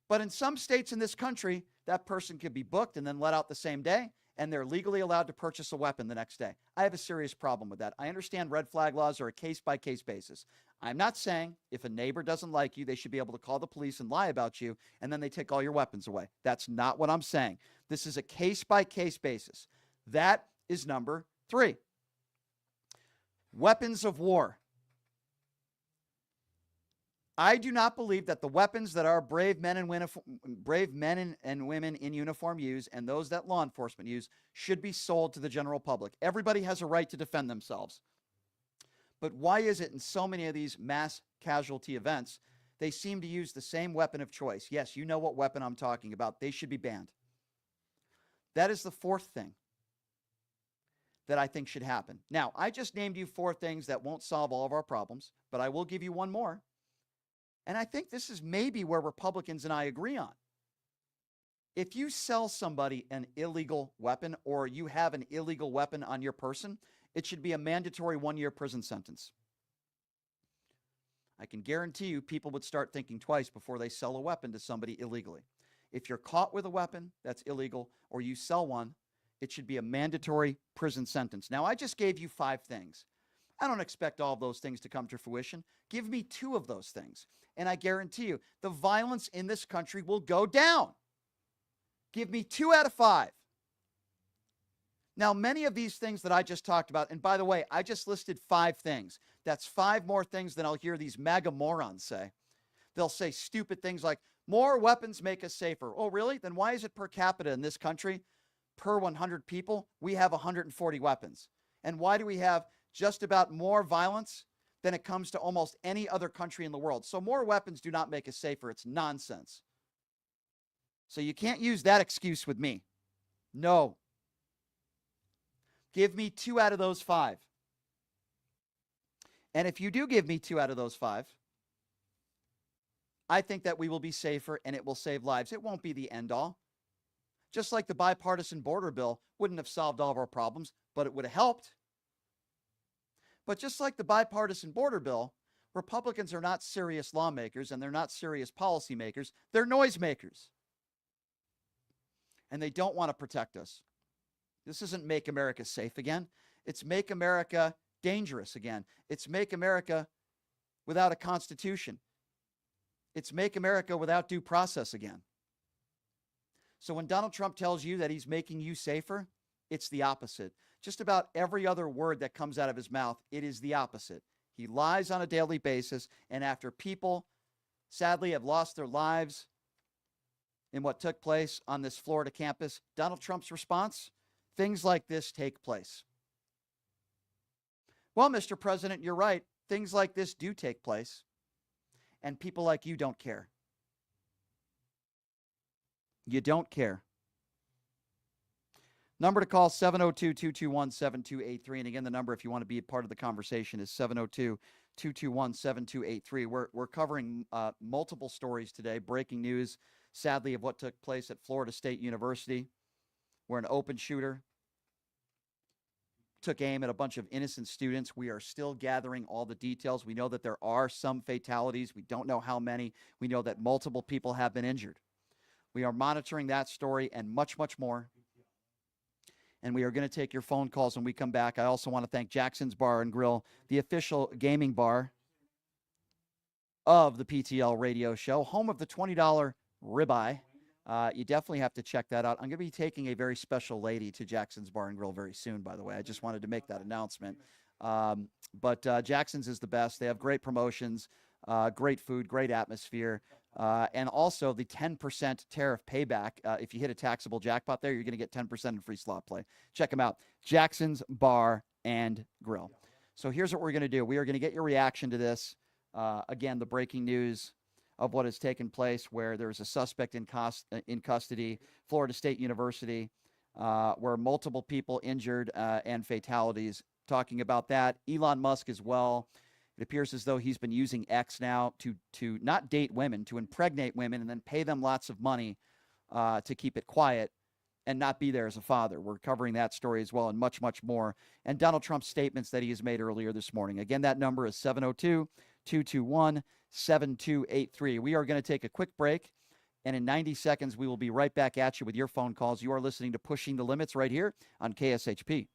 But in some states in this country, that person could be booked and then let out the same day, and they're legally allowed to purchase a weapon the next day. I have a serious problem with that. I understand red flag laws are a case-by-case basis. I'm not saying if a neighbor doesn't like you, they should be able to call the police and lie about you, and then they take all your weapons away. That's not what I'm saying. This is a case-by-case basis. That is number three. Weapons of war. I do not believe that the weapons that our brave men and women in uniform use and those that law enforcement use should be sold to the general public. Everybody has a right to defend themselves. But why is it in so many of these mass casualty events, they seem to use the same weapon of choice? Yes, you know what weapon I'm talking about. They should be banned. That is the fourth thing that I think should happen. Now, I just named you four things that won't solve all of our problems, but I will give you one more. And I think this is maybe where Republicans and I agree on. If you sell somebody an illegal weapon or you have an illegal weapon on your person, it should be a mandatory 1-year prison sentence. I can guarantee you people would start thinking twice before they sell a weapon to somebody illegally. If you're caught with a weapon that's illegal or you sell one, it should be a mandatory prison sentence. Now, I just gave you 5 things. I don't expect all of those things to come to fruition. Give me 2 of those things, and I guarantee you the violence in this country will go down. Give me 2 out of 5. Now, many of these things that I just talked about, and by the way, I just listed 5 things. That's 5 more things than I'll hear these MAGA morons say. They'll say stupid things like, more weapons make us safer. Oh, really? Then why is it per capita in this country, per 100 people, we have 140 weapons? And why do we have just about more violence than it comes to almost any other country in the world? So more weapons do not make us safer. It's nonsense. So you can't use that excuse with me. No. Give me 2 out of those 5. And if you do give me 2 out of those 5, I think that we will be safer and it will save lives. It won't be the end all. Just like the bipartisan border bill wouldn't have solved all of our problems, but it would have helped. But just like the bipartisan border bill, Republicans are not serious lawmakers and they're not serious policymakers. They're noisemakers. And they don't want to protect us. This isn't make America safe again. It's make America dangerous again. It's make America without a constitution. It's make America without due process again. So when Donald Trump tells you that he's making you safer, it's the opposite. Just about every other word that comes out of his mouth, it is the opposite. He lies on a daily basis, and after people, sadly, have lost their lives in what took place on this Florida campus, Donald Trump's response, things like this take place. Well, Mr. President, you're right. Things like this do take place, and people like you don't care. You don't care. Number to call, 702-221-7283. And again, the number, if you want to be a part of the conversation, is 702-221-7283. We're covering multiple stories today, breaking news, sadly, of what took place at Florida State University, where an open shooter took aim at a bunch of innocent students. We are still gathering all the details. We know that there are some fatalities. We don't know how many. We know that multiple people have been injured. We are monitoring that story and much, much more. And we are going to take your phone calls when we come back. I also want to thank Jackson's Bar and Grill, the official gaming bar of the PTL radio show, home of the $20 ribeye. You definitely have to check that out. I'm going to be taking a very special lady to Jackson's Bar and Grill very soon, by the way. I just wanted to make that announcement. But Jackson's is the best. They have great promotions, great food, great atmosphere, and also the 10% tariff payback. If you hit a taxable jackpot there, you're going to get 10% in free slot play. Check them out. Jackson's Bar and Grill. So here's what we're going to do. We are going to get your reaction to this. Again, the breaking news of what has taken place where there's a suspect in custody, Florida State University, where multiple people injured and fatalities. Talking about that. Elon Musk as well. It appears as though he's been using X now to not date women, to impregnate women and then pay them lots of money to keep it quiet and not be there as a father. We're covering that story as well and much, much more. And Donald Trump's statements that he has made earlier this morning. Again, that number is 702-221-7283. We are going to take a quick break, and in 90 seconds, we will be right back at you with your phone calls. You are listening to Pushing the Limits right here on KSHP.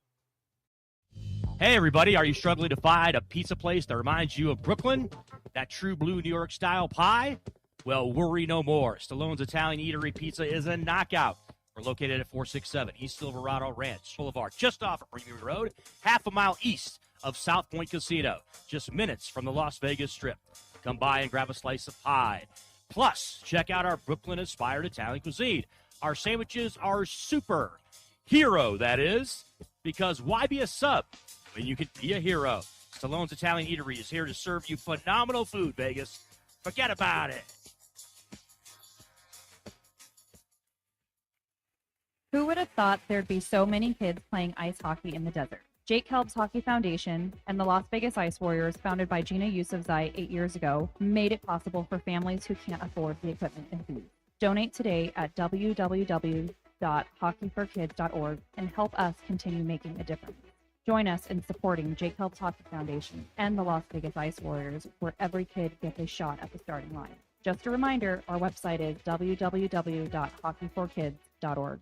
Hey, everybody, are you struggling to find a pizza place that reminds you of Brooklyn? That true blue New York style pie? Well, worry no more. Stallone's Italian Eatery Pizza is a knockout. We're located at 467 East Silverado Ranch Boulevard, just off of Premium Road, half a mile east of South Point Casino, just minutes from the Las Vegas Strip. Come by and grab a slice of pie. Plus, check out our Brooklyn-inspired Italian cuisine. Our sandwiches are super. Hero, that is. Because why be a sub when you can be a hero? Stallone's Italian Eatery is here to serve you phenomenal food, Vegas. Forget about it. Who would have thought there'd be so many kids playing ice hockey in the desert? Jake Helps Hockey Foundation and the Las Vegas Ice Warriors, founded by Gina Yusufzai 8 years ago, made it possible for families who can't afford the equipment and fees. Donate today at www.hockeyforkids.org and help us continue making a difference. Join us in supporting Jake Helps Hockey Foundation and the Las Vegas Ice Warriors, where every kid gets a shot at the starting line. Just a reminder, our website is www.hockeyforkids.org.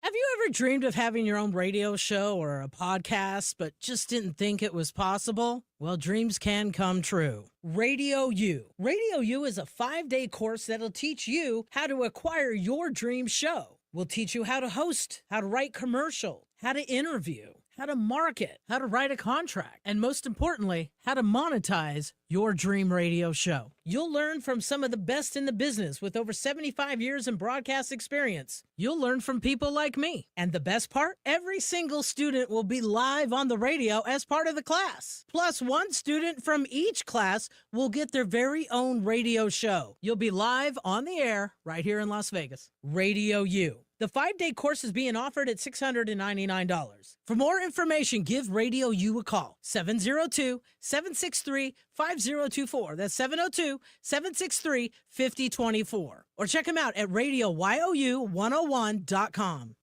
Have you ever dreamed of having your own radio show or a podcast, but just didn't think it was possible? Well, dreams can come true. Radio U. Radio U is a 5-day course that'll teach you how to acquire your dream show. We'll teach you how to host, how to write commercials, how to interview, how to market, how to write a contract, and most importantly, how to monetize your dream radio show. You'll learn from some of the best in the business with over 75 years in broadcast experience. You'll learn from people like me. And the best part? Every single student will be live on the radio as part of the class. Plus, one student from each class will get their very own radio show. You'll be live on the air right here in Las Vegas. Radio U. The 5-day course is being offered at $699. For more information, give Radio U a call. 702-763-5024. That's 702-763-5024. Or check them out at radioyou101.com.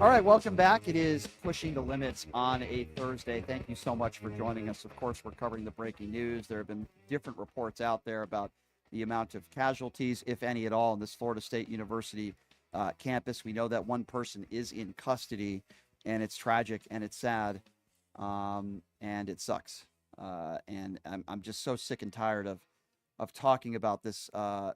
All right, welcome back. It is Pushing the Limits on a Thursday. Thank you so much for joining us. Of course, we're covering the breaking news. There have been different reports out there about the amount of casualties, if any at all, in this Florida State University campus. We know that one person is in custody, and it's tragic and it's sad, and it sucks. And I'm just so sick and tired of talking about this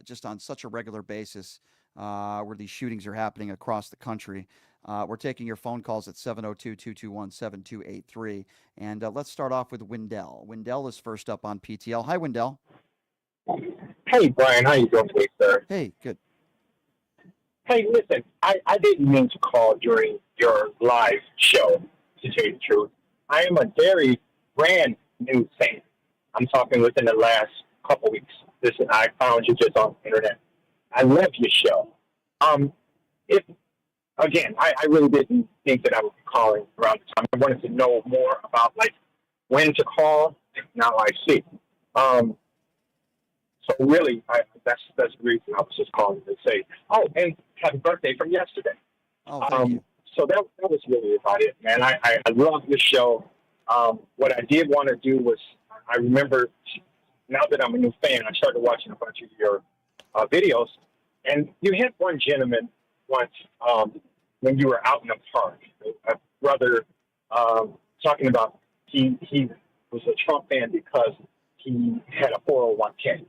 just on such a regular basis. Where these shootings are happening across the country. We're taking your phone calls at 702-221-7283. And let's start off with Wendell. Wendell is first up on PTL. Hi, Wendell. Hey, Brian. How you doing today, sir? Hey, good. Hey, listen, I didn't mean to call during your live show, to tell you the truth. I am a very brand new fan. I'm talking within the last couple weeks. Listen, I found you just on the internet. I love your show. I really didn't think that I would be calling around the time. I wanted to know more about when to call. Now I see. So really, that's the reason I was just calling to say, oh, and happy birthday from yesterday. Oh, thank you. So that was really about it, man. I love this show. What I did want to do was, I remember, now that I'm a new fan, I started watching a bunch of your videos, and you had one gentleman once when you were out in the park, a brother talking about he was a Trump fan because he had a 401k.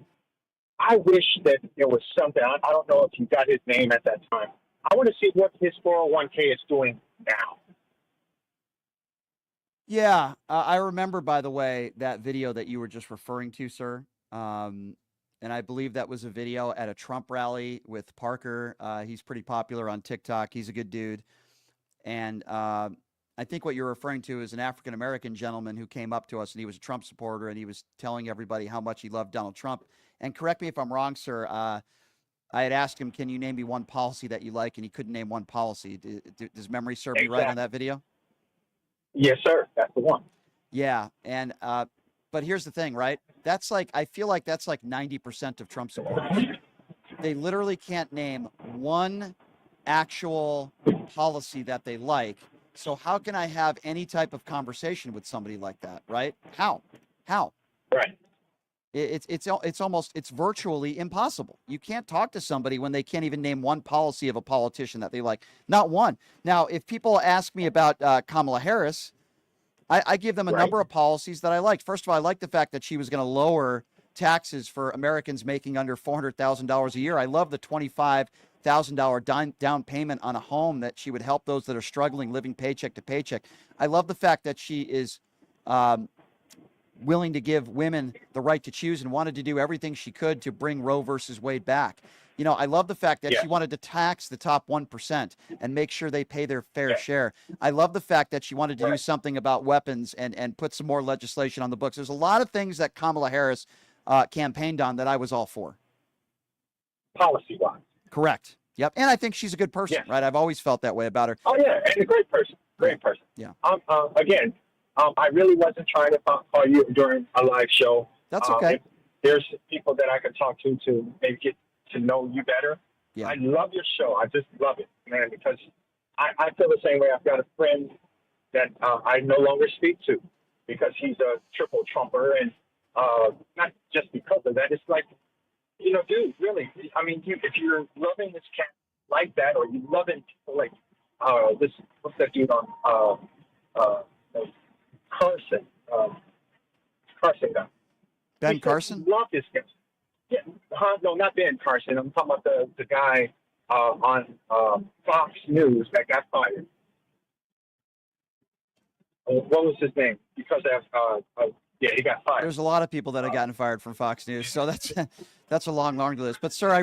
I wish that there was something. I don't know if you got his name at that time. I want to see what his 401k is doing now. Yeah, I remember, by the way, that video that you were just referring to, sir. And I believe that was a video at a Trump rally with Parker. He's pretty popular on TikTok. He's a good dude. And I think what you're referring to is an African-American gentleman who came up to us, and he was a Trump supporter, and he was telling everybody how much he loved Donald Trump. And correct me if I'm wrong, sir. I had asked him, can you name me one policy that you like? And he couldn't name one policy. Does memory serve me right on that video? Yes, sir. That's the one. Yeah. And but here's the thing, right? That's like, I feel like that's like 90% of Trump supporters. They literally can't name one actual policy that they like. So how can I have any type of conversation with somebody like that, right? How? Right. It's virtually impossible. You can't talk to somebody when they can't even name one policy of a politician that they like. Not one. Now, if people ask me about Kamala Harris, I give them a number of policies that I liked. First of all, I like the fact that she was going to lower taxes for Americans making under $400,000 a year. I love the $25,000 down payment on a home, that she would help those that are struggling, living paycheck to paycheck. I love the fact that she is willing to give women the right to choose and wanted to do everything she could to bring Roe versus Wade back. You know, I love the fact that she wanted to tax the top 1% and make sure they pay their fair share. I love the fact that she wanted to do something about weapons and put some more legislation on the books. There's a lot of things that Kamala Harris campaigned on that I was all for. Policy-wise. Correct. Yep. And I think she's a good person, right? I've always felt that way about her. Oh, yeah. And a great person. Great person. Yeah. Again, I really wasn't trying to call you during a live show. That's okay. If there's people that I could talk to maybe get to know you better. Yeah. I love your show. I just love it, man, because I feel the same way. I've got a friend that I no longer speak to because he's a triple Trumper, and not just because of that. It's like, you know, dude, really. I mean, if you're loving this cat like that, or you loving people like this, what's that dude on Carson guy. Ben Carson? Love this guy. Yeah, no, not Ben Carson. I'm talking about the guy on Fox News that got fired. What was his name? Because he got fired. There's a lot of people that have gotten fired from Fox News, so that's a long list. But sir, I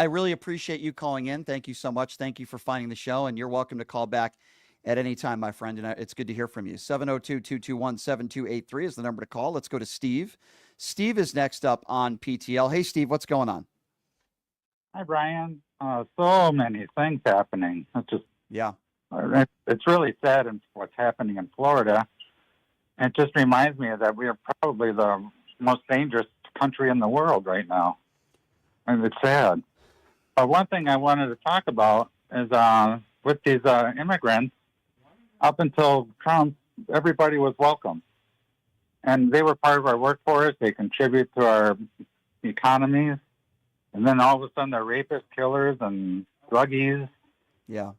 really appreciate you calling in. Thank you so much. Thank you for finding the show, and you're welcome to call back at any time, my friend. And it's good to hear from you. 702-221-7283 is the number to call. Let's go to Steve. Steve is next up on PTL. Hey, Steve, what's going on? Hi, Brian. So many things happening. It's really sad in what's happening in Florida. It just reminds me that we are probably the most dangerous country in the world right now. And it's sad. But one thing I wanted to talk about is with these immigrants, up until Trump, everybody was welcome. And they were part of our workforce. They contribute to our economies. And then all of a sudden they're rapists, killers, and druggies. Yeah.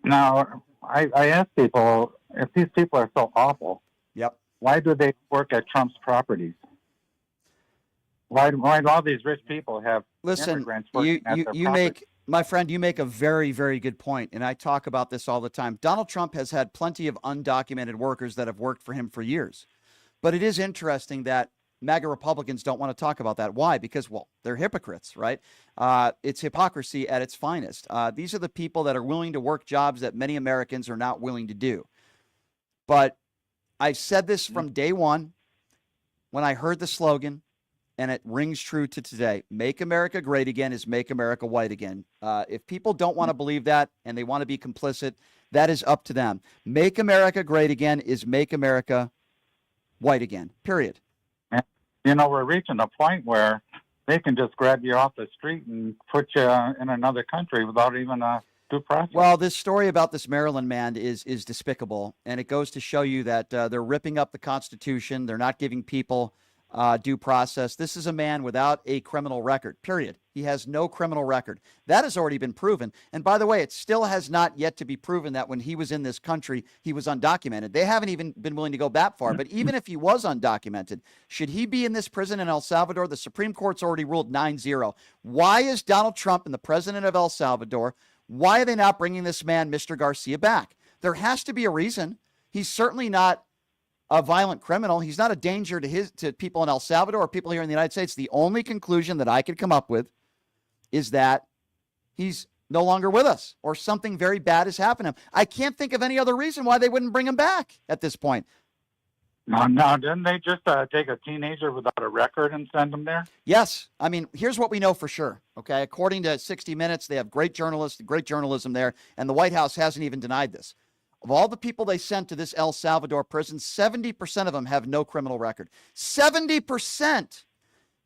Now, I ask people, if these people are so awful, why do they work at Trump's properties? Why do all these rich people have immigrants working at their properties? My friend, you make a very, very good point, and I talk about this all the time. Donald Trump has had plenty of undocumented workers that have worked for him for years. But it is interesting that MAGA Republicans don't want to talk about that. Why? Because, well, they're hypocrites, right? It's hypocrisy at its finest. These are the people that are willing to work jobs that many Americans are not willing to do. But I've said this from day one when I heard the slogan, and it rings true to today. Make America great again is make America white again. If people don't want to believe that and they want to be complicit, that is up to them. Make America great again is make America white again, period. You know, we're reaching a point where they can just grab you off the street and put you in another country without even a due process. Well, this story about this Maryland man is despicable, and it goes to show you that they're ripping up the Constitution. They're not giving people due process. This is a man without a criminal record, period. He has no criminal record. That has already been proven. And by the way, it still has not yet to be proven that when he was in this country, he was undocumented. They haven't even been willing to go that far. But even if he was undocumented, should he be in this prison in El Salvador? The Supreme Court's already ruled 9-0. Why is Donald Trump and the president of El Salvador, why are they not bringing this man, Mr. Garcia, back? There has to be a reason. He's certainly not a violent criminal. He's not a danger to people in El Salvador or people here in the United States. The only conclusion that I could come up with is that he's no longer with us or something very bad has happened to him. I can't think of any other reason why they wouldn't bring him back at this point. No, didn't they just take a teenager without a record and send him there? Yes. I mean, here's what we know for sure. Okay. According to 60 Minutes, they have great journalists, great journalism there. And the White House hasn't even denied this. Of all the people they sent to this El Salvador prison, 70% of them have no criminal record. 70%.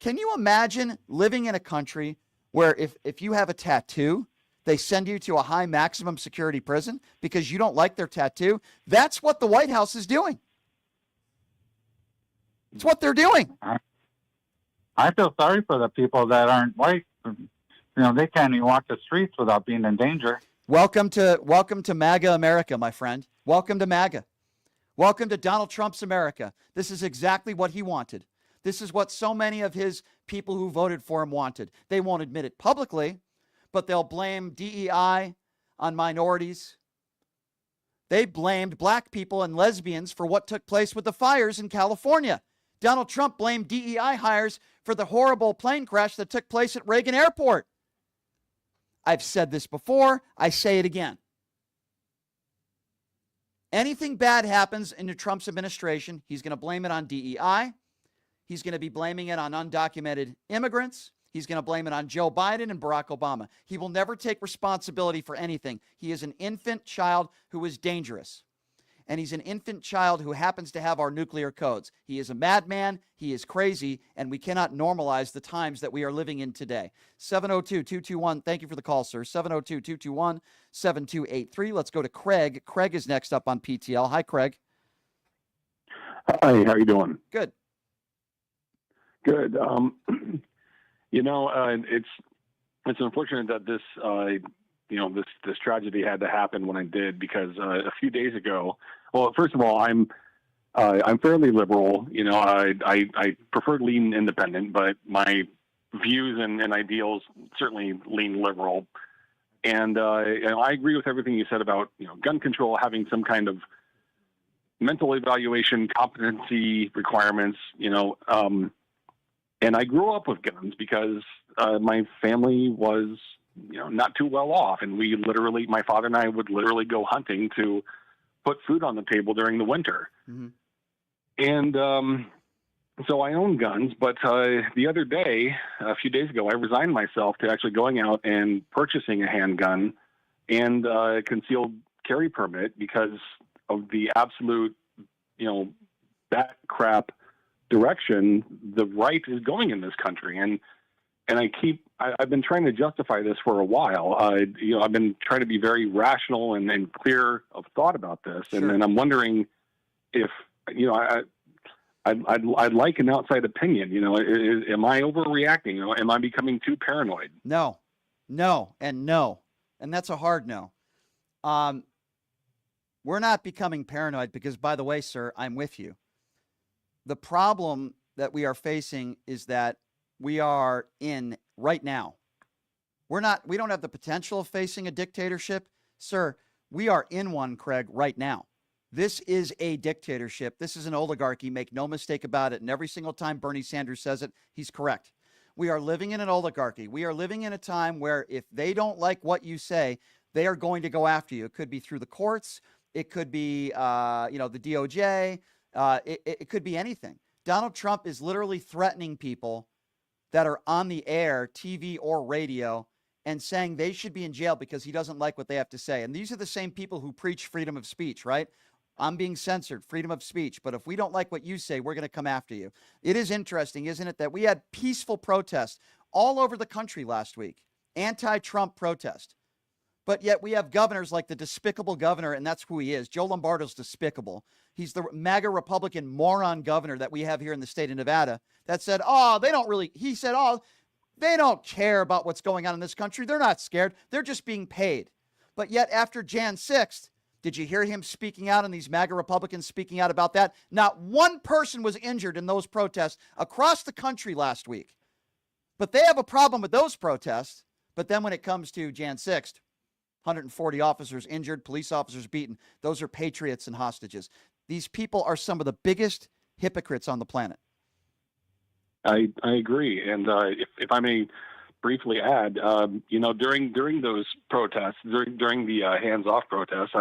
Can you imagine living in a country where if you have a tattoo, they send you to a high maximum security prison because you don't like their tattoo? That's what the White House is doing. It's what they're doing. I feel sorry for the people that aren't white. They can't even walk the streets without being in danger. Welcome to MAGA America, my friend. Welcome to MAGA. Welcome to Donald Trump's America. This is exactly what he wanted. This is what so many of his people who voted for him wanted. They won't admit it publicly, but they'll blame DEI on minorities. They blamed black people and lesbians for what took place with the fires in California. Donald Trump blamed DEI hires for the horrible plane crash that took place at Reagan Airport. I've said this before. I say it again. Anything bad happens in Trump's administration, he's going to blame it on DEI. He's going to be blaming it on undocumented immigrants. He's going to blame it on Joe Biden and Barack Obama. He will never take responsibility for anything. He is an infant child who is dangerous. And he's an infant child who happens to have our nuclear codes. He is a madman, he is crazy, and we cannot normalize the times that we are living in today. 702-221, thank you for the call, sir. 702-221-7283. Let's go to Craig. Craig is next up on PTL. Hi, Craig. Hi, how you doing? Good. Good. It's unfortunate that this tragedy had to happen when it did, because a few days ago, well, first of all, I'm fairly liberal. I prefer to lean independent, but my views and ideals certainly lean liberal. And I agree with everything you said about gun control having some kind of mental evaluation, competency requirements. And I grew up with guns because my family was not too well off. And my father and I would literally go hunting to put food on the table during the winter. Mm-hmm. And so I own guns, but the other day, a few days ago, I resigned myself to actually going out and purchasing a handgun and a concealed carry permit because of the absolute, bat crap direction the right is going in this country. And I've been trying to justify this for a while. I've been trying to be very rational and clear of thought about this. Sure. And I'm wondering if, I'd like an outside opinion. Am I overreacting? Am I becoming too paranoid? No. And that's a hard no. We're not becoming paranoid because, by the way, sir, I'm with you. The problem that we are facing is that we are in right now. We don't have the potential of facing a dictatorship. Sir, we are in one, Craig, right now. This is a dictatorship. This is an oligarchy. Make no mistake about it. And every single time Bernie Sanders says it, he's correct. We are living in an oligarchy. We are living in a time where if they don't like what you say, they are going to go after you. It could be through the courts. It could be, the DOJ. It could be anything. Donald Trump is literally threatening people that are on the air, TV or radio, and saying they should be in jail because he doesn't like what they have to say. And these are the same people who preach freedom of speech, right? I'm being censored, freedom of speech. But if we don't like what you say, we're going to come after you. It is interesting, isn't it, that we had peaceful protests all over the country last week, anti-Trump protest. But yet we have governors like the despicable governor, and that's who he is. Joe Lombardo's despicable. He's the MAGA Republican moron governor that we have here in the state of Nevada that said, they don't care about what's going on in this country. They're not scared. They're just being paid. But yet after Jan 6th, did you hear him speaking out and these MAGA Republicans speaking out about that? Not one person was injured in those protests across the country last week. But they have a problem with those protests. But then when it comes to Jan 6th, 140 officers injured, police officers beaten. Those are patriots and hostages. These people are some of the biggest hypocrites on the planet. I agree. And if I may briefly add, during those protests, during the hands-off protests,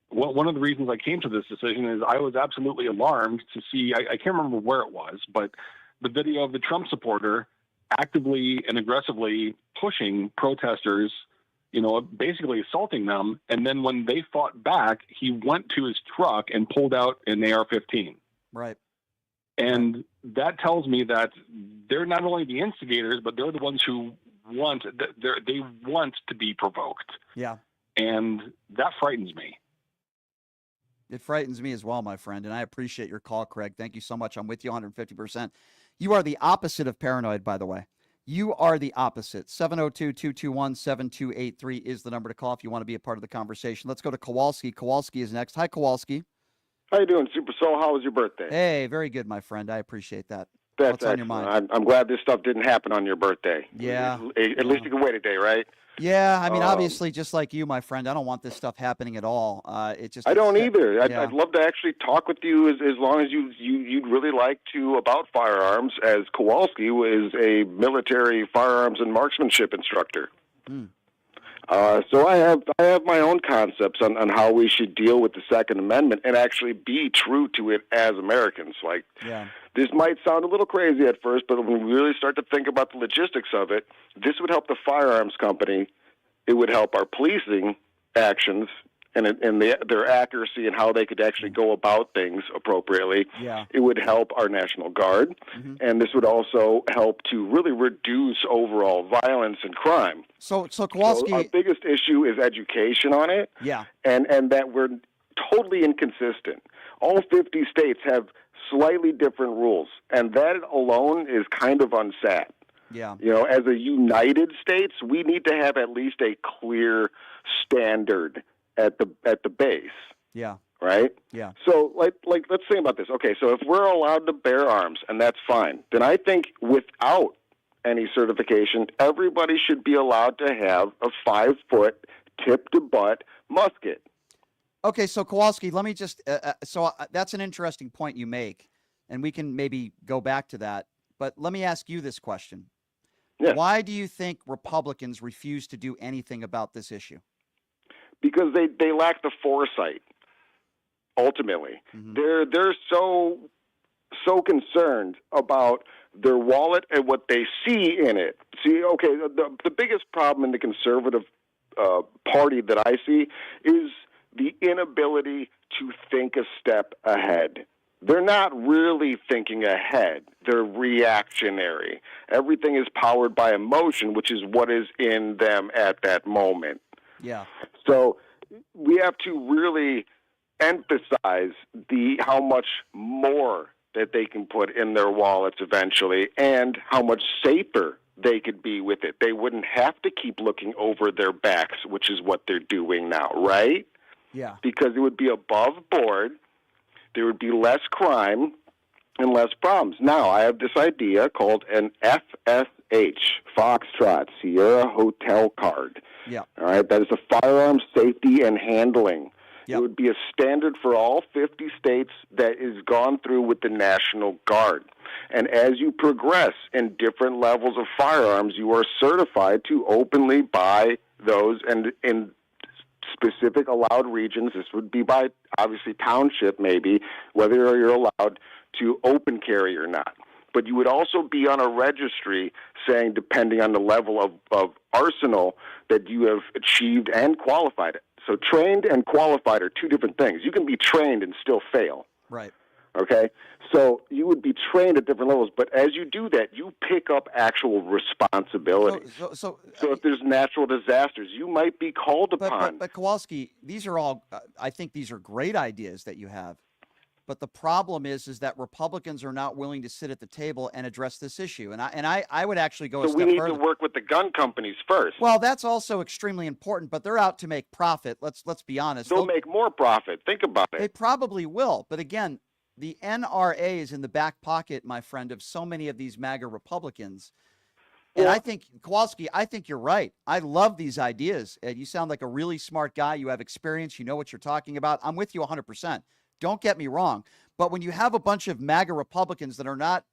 one of the reasons I came to this decision is I was absolutely alarmed to see, I can't remember where it was, but the video of the Trump supporter actively and aggressively pushing protesters, basically assaulting them. And then when they fought back, he went to his truck and pulled out an AR-15. Right. And that tells me that they're not only the instigators, but they're the ones who want to be provoked. Yeah. And that frightens me. It frightens me as well, my friend. And I appreciate your call, Craig. Thank you so much. I'm with you 150%. You are the opposite of paranoid, by the way. You are the opposite. 702-221-7283 is the number to call if you want to be a part of the conversation. Let's go to Kowalski. Kowalski is next. Hi, Kowalski. How you doing, Super Soul? How was your birthday? Hey, very good, my friend. I appreciate that. That's What's on your mind? I'm glad this stuff didn't happen on your birthday. Yeah. At least you can wait a day, right? Yeah, I mean, obviously, just like you, my friend, I don't want this stuff happening at all. I don't either. I'd love to actually talk with you as long as you'd really like to about firearms, as Kowalski is a military firearms and marksmanship instructor. So I have my own concepts on how we should deal with the Second Amendment and actually be true to it as Americans. This might sound a little crazy at first, but when we really start to think about the logistics of it, this would help the firearms company. It would help our policing actions and their accuracy and how they could actually go about things appropriately. Yeah. It would help our National Guard, and this would also help to really reduce overall violence and crime. So Kowalski, our biggest issue is education on it. Yeah. And that we're totally inconsistent. All 50 states have slightly different rules, and that alone is kind of unsat. Yeah. As a United States, we need to have at least a clear standard at the base. Yeah. Right? Yeah. So let's think about this. Okay, so if we're allowed to bear arms, and that's fine, then I think without any certification, everybody should be allowed to have a 5-foot tip-to-butt musket. Okay, so Kowalski, let me just that's an interesting point you make, and we can maybe go back to that. But let me ask you this question. Yeah. Why do you think Republicans refuse to do anything about this issue? Because they lack the foresight, ultimately. They're so concerned about their wallet and what they see in it. See, okay, the biggest problem in the conservative party that I see is the inability to think a step ahead. They're not really thinking ahead. They're reactionary. Everything is powered by emotion, which is what is in them at that moment. Yeah. So we have to really emphasize how much more that they can put in their wallets eventually and how much safer they could be with it. They wouldn't have to keep looking over their backs, which is what they're doing now, right? Yeah. Because it would be above board, there would be less crime and less problems. Now, I have this idea called an FSH, Foxtrot Sierra Hotel card. Yeah. All right, that is a firearm safety and handling. Yep. It would be a standard for all 50 states that is gone through with the National Guard. And as you progress in different levels of firearms, you are certified to openly buy those, and in specific allowed regions, this would be by, obviously, township maybe, whether you're allowed to open carry or not. But you would also be on a registry saying, depending on the level of arsenal that you have achieved and qualified it. So trained and qualified are two different things. You can be trained and still fail. Right. Okay? So you would be trained at different levels, but as you do that, you pick up actual responsibility. So if there's natural disasters, you might be called upon. But Kowalski, these are all, I think these are great ideas that you have. But the problem is that Republicans are not willing to sit at the table and address this issue. And I would actually go a step further. So we need to work with the gun companies first. Well, that's also extremely important, but they're out to make profit. Let's be honest. They'll make more profit. Think about it. They probably will. But again, the NRA is in the back pocket, my friend, of so many of these MAGA Republicans. And I think, Kowalski, I think you're right. I love these ideas. You sound like a really smart guy. You have experience. You know what you're talking about. I'm with you 100%. Don't get me wrong. But when you have a bunch of MAGA Republicans that are not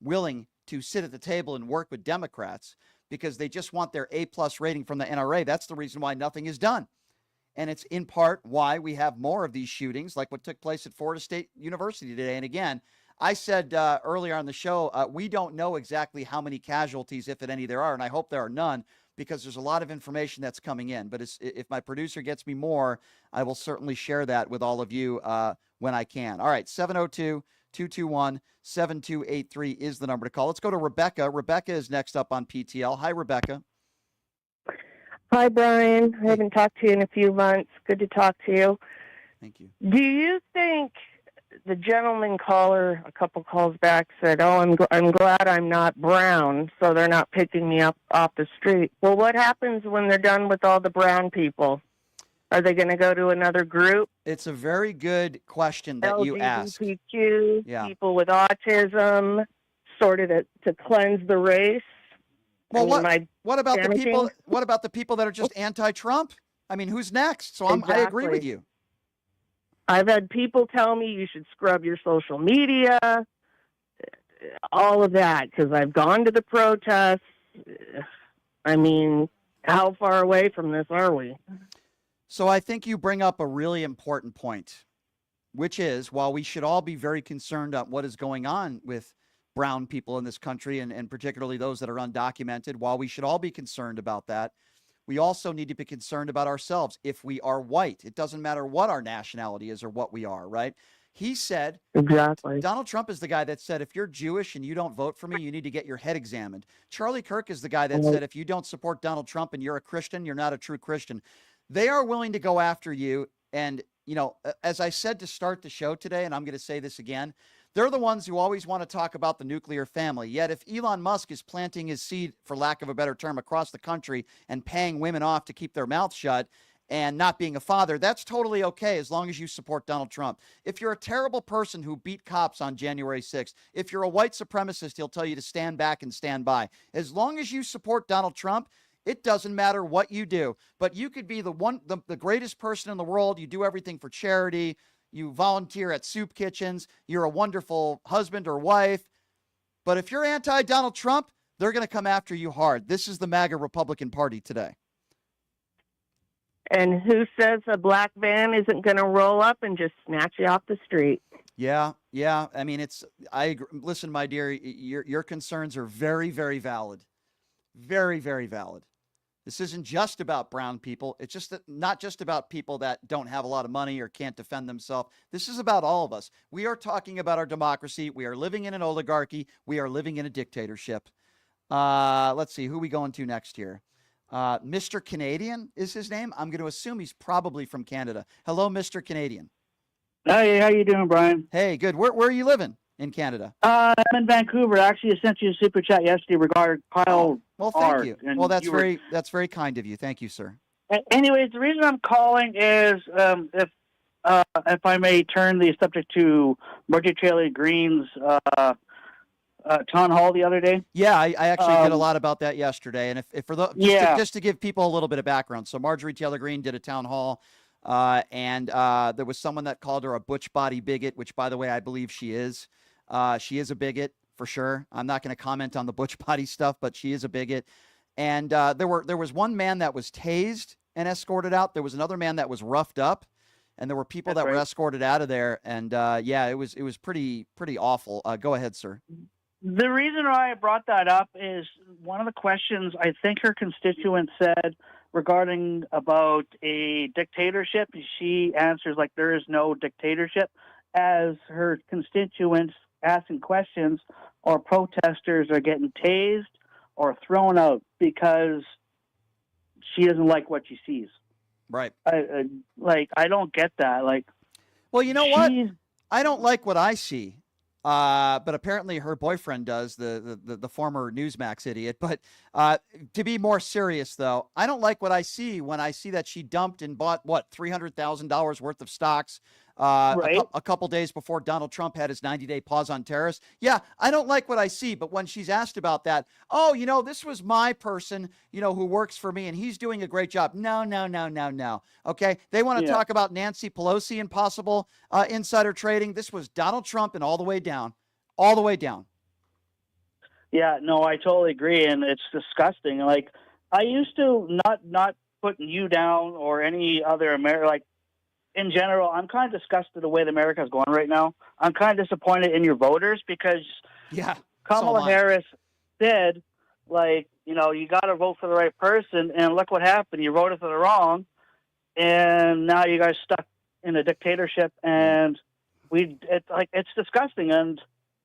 willing to sit at the table and work with Democrats because they just want their A-plus rating from the NRA, that's the reason why nothing is done. And it's in part why we have more of these shootings like what took place at Florida State University today. And again, I said earlier on the show, we don't know exactly how many casualties, if at any, there are. And I hope there are none, because there's a lot of information that's coming in. But if my producer gets me more, I will certainly share that with all of you when I can. All right, 702-221-7283 is the number to call. Let's go to Rebecca. Rebecca is next up on PTL. Hi, Rebecca. Hi, Brian. I haven't talked to you in a few months. Good to talk to you. Thank you. Do you think the gentleman caller a couple calls back said, "Oh, I'm glad I'm not brown, so they're not picking me up off the street"? Well, what happens when they're done with all the brown people? Are they going to go to another group? It's a very good question that you ask. LGBTQ, people with autism, sort of to cleanse the race. Well, what about the people? What about the people that are just anti-Trump? I mean, who's next? So I agree with you. I've had people tell me you should scrub your social media, all of that, because I've gone to the protests. I mean, how far away from this are we? So I think you bring up a really important point, which is, while we should all be very concerned on what is going on with brown people in this country, and particularly those that are undocumented, while we should all be concerned about that, we also need to be concerned about ourselves. If we are white, it doesn't matter what our nationality is or what we are, right? He said, exactly. Donald Trump is the guy that said, if you're Jewish and you don't vote for me, you need to get your head examined. Charlie Kirk is the guy that said, if you don't support Donald Trump and you're a Christian, you're not a true Christian. They are willing to go after you. And, you know, as I said to start the show today, and I'm going to say this again, they're the ones who always want to talk about the nuclear family. Yet if Elon Musk is planting his seed, for lack of a better term, across the country and paying women off to keep their mouths shut and not being a father, that's totally okay as long as you support Donald Trump. If you're a terrible person who beat cops on January 6th, if you're a white supremacist, he'll tell you to stand back and stand by. As long as you support Donald Trump, it doesn't matter what you do. But you could be the greatest person in the world. You do everything for charity. You volunteer at soup kitchens. You're a wonderful husband or wife. But if you're anti-Donald Trump, they're going to come after you hard. This is the MAGA Republican Party today. And who says a black van isn't going to roll up and just snatch you off the street? Yeah. I mean, I agree. Listen, my dear, your concerns are very, very valid. Very, very valid. This isn't just about brown people. It's just not just about people that don't have a lot of money or can't defend themselves. This is about all of us. We are talking about our democracy. We are living in an oligarchy. We are living in a dictatorship. Let's see. Who are we going to next here? Mr. Canadian is his name. I'm going to assume he's probably from Canada. Hello, Mr. Canadian. Hey, how you doing, Brian? Hey, good. Where are you living in Canada? I'm in Vancouver. Actually, I sent you a super chat yesterday regarding Kyle. Well, thank you. Well, that's very kind of you. Thank you, sir. Anyways, the reason I'm calling is if I may turn the subject to Marjorie Taylor Greene's town hall the other day. Yeah, I actually did a lot about that yesterday. And just to give people a little bit of background. So Marjorie Taylor Greene did a town hall, and there was someone that called her a butch body bigot, which, by the way, I believe she is. She is a bigot for sure. I'm not going to comment on the butch body stuff, but she is a bigot. And there was one man that was tased and escorted out. There was another man that was roughed up, and there were people that were escorted out of there. And it was pretty awful. Go ahead, sir. The reason why I brought that up is one of the questions I think her constituent said regarding about a dictatorship. She answers like there is no dictatorship. as her constituents asking questions or protesters are getting tased or thrown out because she doesn't like what she sees. Right. I don't get that. Like, well, you know what? I don't like what I see. But apparently her boyfriend does, the former Newsmax idiot. But to be more serious, though, I don't like what I see when I see that she dumped and bought, $300,000 worth of stocks a couple days before Donald Trump had his 90-day pause on tariffs. Yeah, I don't like what I see. But when she's asked about that, this was my person, who works for me, and he's doing a great job. No. Okay, they want to talk about Nancy Pelosi and possible insider trading. This was Donald Trump and all the way down. All the way down. Yeah, no, I totally agree, and it's disgusting. Like, I used to not putting you down or any other American. In general, I'm kind of disgusted the way that America is going right now. I'm kind of disappointed in your voters because Kamala Harris said, you got to vote for the right person, and look what happened. You voted for the wrong, and now you guys stuck in a dictatorship, and it's disgusting, and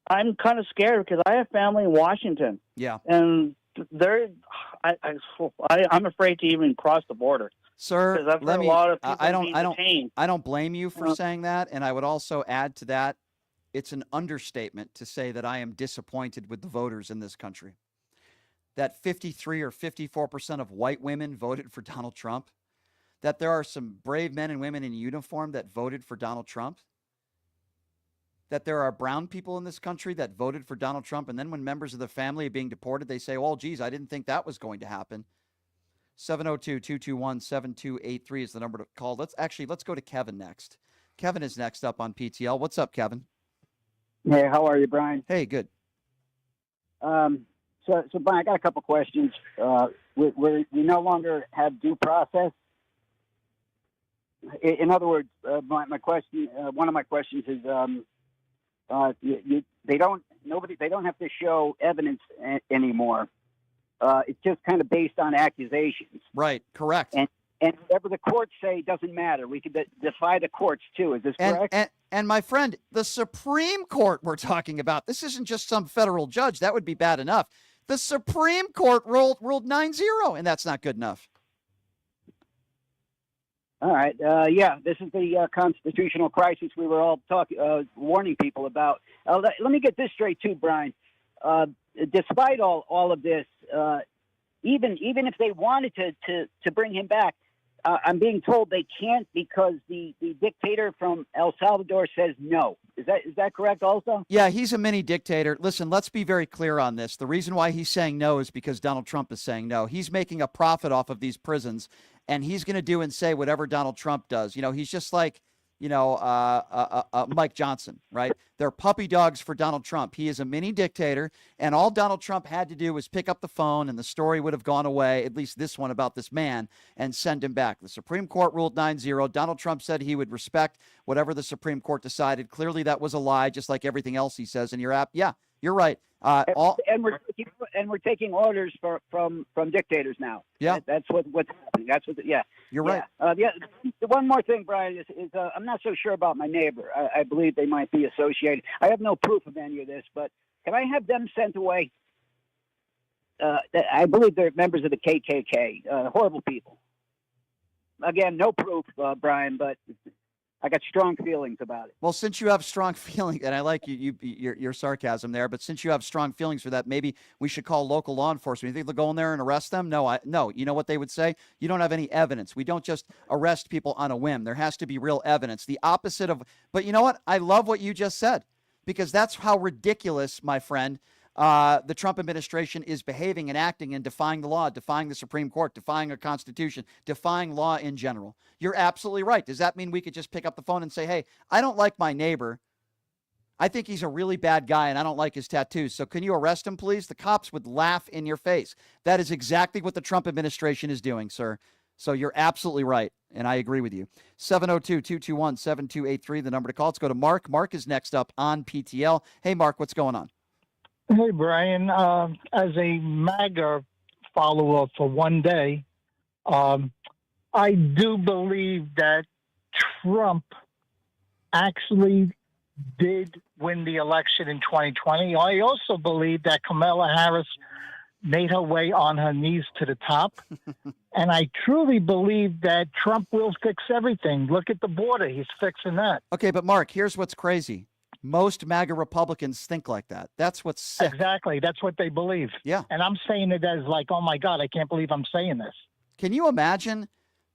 I'm kind of scared because I have family in Washington. Yeah, and I'm afraid to even cross the border. Sir, let me. I don't blame you for saying that, and I would also add to that, it's an understatement to say that I am disappointed with the voters in this country. That 53 or 54% of white women voted for Donald Trump. That there are some brave men and women in uniform that voted for Donald Trump. That there are brown people in this country that voted for Donald Trump, and then when members of the family are being deported, they say, "Oh, geez, I didn't think that was going to happen." 702-221-7283 is the number to call. Let's go to Kevin next. Kevin is next up on PTL. What's up, Kevin? Hey, how are you, Brian? Hey, good. So Brian, I got a couple questions. We no longer have due process. In other words, my question, one of my questions is, they don't have to show evidence anymore. It's just kind of based on accusations. Right. Correct. And whatever the courts say doesn't matter. We could defy the courts too. Is this correct? And my friend, the Supreme Court we're talking about. This isn't just some federal judge. That would be bad enough. The Supreme Court ruled 9-0, and that's not good enough. All right. This is the constitutional crisis we were all warning people about. Let me get this straight too, Brian. Despite all of this, even if they wanted to bring him back, I'm being told they can't because the dictator from El Salvador says no. Is that correct also? Yeah, he's a mini dictator. Listen, let's be very clear on this. The reason why he's saying no is because Donald Trump is saying no. He's making a profit off of these prisons, and he's going to do and say whatever Donald Trump does. He's just like, Mike Johnson, right? They're puppy dogs for Donald Trump. He is a mini dictator, and all Donald Trump had to do was pick up the phone, and the story would have gone away, at least this one about this man, and send him back. The Supreme Court ruled 9-0. Donald Trump said he would respect whatever the Supreme Court decided. Clearly, that was a lie, just like everything else he says. And you're right. We're taking orders from dictators now. Yeah, that's what's happening. You're right. One more thing, Brian, is I'm not so sure about my neighbor. I believe they might be associated. I have no proof of any of this, but can I have them sent away? I believe they're members of the KKK. Horrible people. Again, no proof, Brian, but I got strong feelings about it. Well, since you have strong feelings, and I like your sarcasm there, but since you have strong feelings for that, maybe we should call local law enforcement. You think they'll go in there and arrest them? No. You know what they would say? You don't have any evidence. We don't just arrest people on a whim. There has to be real evidence. The opposite of. But you know what? I love what you just said, because that's how ridiculous, my friend, the Trump administration is behaving and acting and defying the law, defying the Supreme Court, defying our Constitution, defying law in general. You're absolutely right. Does that mean we could just pick up the phone and say, hey, I don't like my neighbor. I think he's a really bad guy and I don't like his tattoos. So can you arrest him, please? The cops would laugh in your face. That is exactly what the Trump administration is doing, sir. So you're absolutely right. And I agree with you. 702-221-7283, the number to call. Let's go to Mark. Mark is next up on PTL. Hey, Mark, what's going on? Hey, Brian. As a MAGA follower for one day, I do believe that Trump actually did win the election in 2020. I also believe that Kamala Harris made her way on her knees to the top. And I truly believe that Trump will fix everything. Look at the border. He's fixing that. Okay, but Mark, here's what's crazy. Most MAGA Republicans think like that. That's what's sick. Exactly. That's what they believe. Yeah. And I'm saying it as like, oh, my God, I can't believe I'm saying this. Can you imagine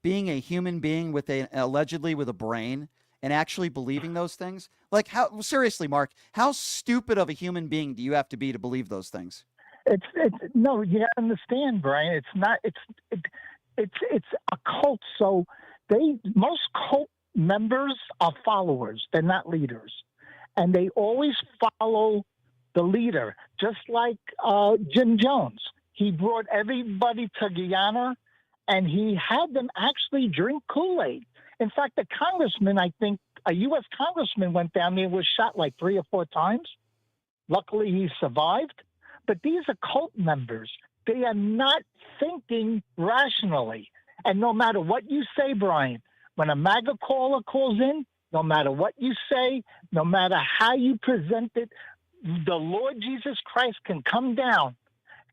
being a human being with allegedly with a brain and actually believing those things? Like, how seriously, Mark, how stupid of a human being do you have to be to believe those things? It's no, you gotta understand, Brian. It's not. It's a cult. So most cult members are followers. They're not leaders, and they always follow the leader. Just like Jim Jones, he brought everybody to Guyana, and he had them actually drink Kool-Aid. In fact, a congressman, I think, a U.S. congressman went down there and was shot like 3 or 4 times. Luckily, he survived. But these are cult members. They are not thinking rationally. And no matter what you say, Brian, when a MAGA caller calls in, no matter what you say, no matter how you present it, the Lord Jesus Christ can come down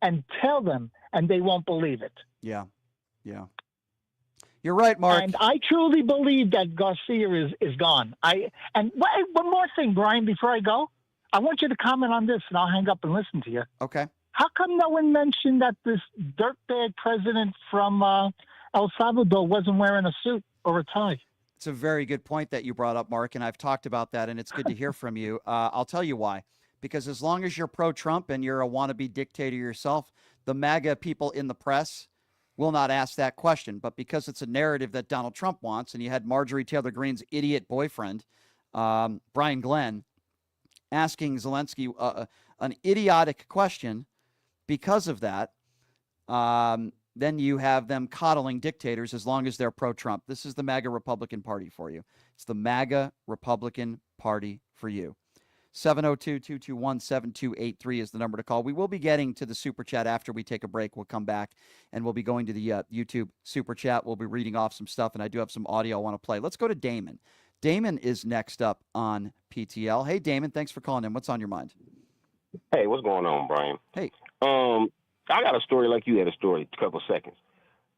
and tell them, and they won't believe it. Yeah. Yeah. You're right, Mark. And I truly believe that Garcia is gone. And one more thing, Brian, before I go. I want you to comment on this, and I'll hang up and listen to you. Okay. How come no one mentioned that this dirtbag president from El Salvador wasn't wearing a suit or a tie? It's a very good point that you brought up, Mark, and I've talked about that, and it's good to hear from you. I'll tell you why. Because as long as you're pro-Trump and you're a wannabe dictator yourself, the MAGA people in the press will not ask that question. But because it's a narrative that Donald Trump wants, and you had Marjorie Taylor Greene's idiot boyfriend, Brian Glenn, asking Zelensky an idiotic question because of that, then you have them coddling dictators as long as they're pro-Trump. This is the MAGA Republican Party for you. It's the MAGA Republican Party for you. 702-221-7283 is the number to call. We will be getting to the Super Chat after we take a break. We'll come back, and we'll be going to the YouTube Super Chat. We'll be reading off some stuff, and I do have some audio I want to play. Let's go to Damon. Damon is next up on PTL. Hey, Damon, thanks for calling in. What's on your mind? Hey, what's going on, Brian? Hey. I got a story like you had a story a couple seconds.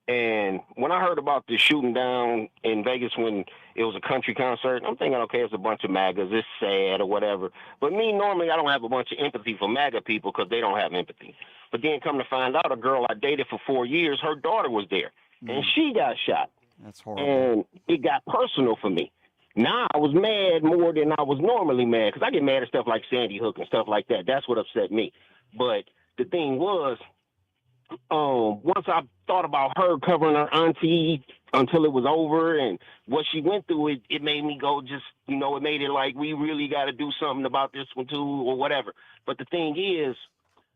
And when I heard about the shooting down in Vegas when it was a country concert, I'm thinking, okay, it's a bunch of MAGAs. It's sad or whatever. But me, normally, I don't have a bunch of empathy for MAGA people because they don't have empathy. But then come to find out, a girl I dated for 4 years, her daughter was there. And she got shot. That's horrible. And it got personal for me. Now I was mad more than I was normally mad because I get mad at stuff like Sandy Hook and stuff like that. That's what upset me. But the thing was, once I thought about her covering her auntie until it was over and what she went through, it made me go just, it made it like we really got to do something about this one too or whatever. But the thing is,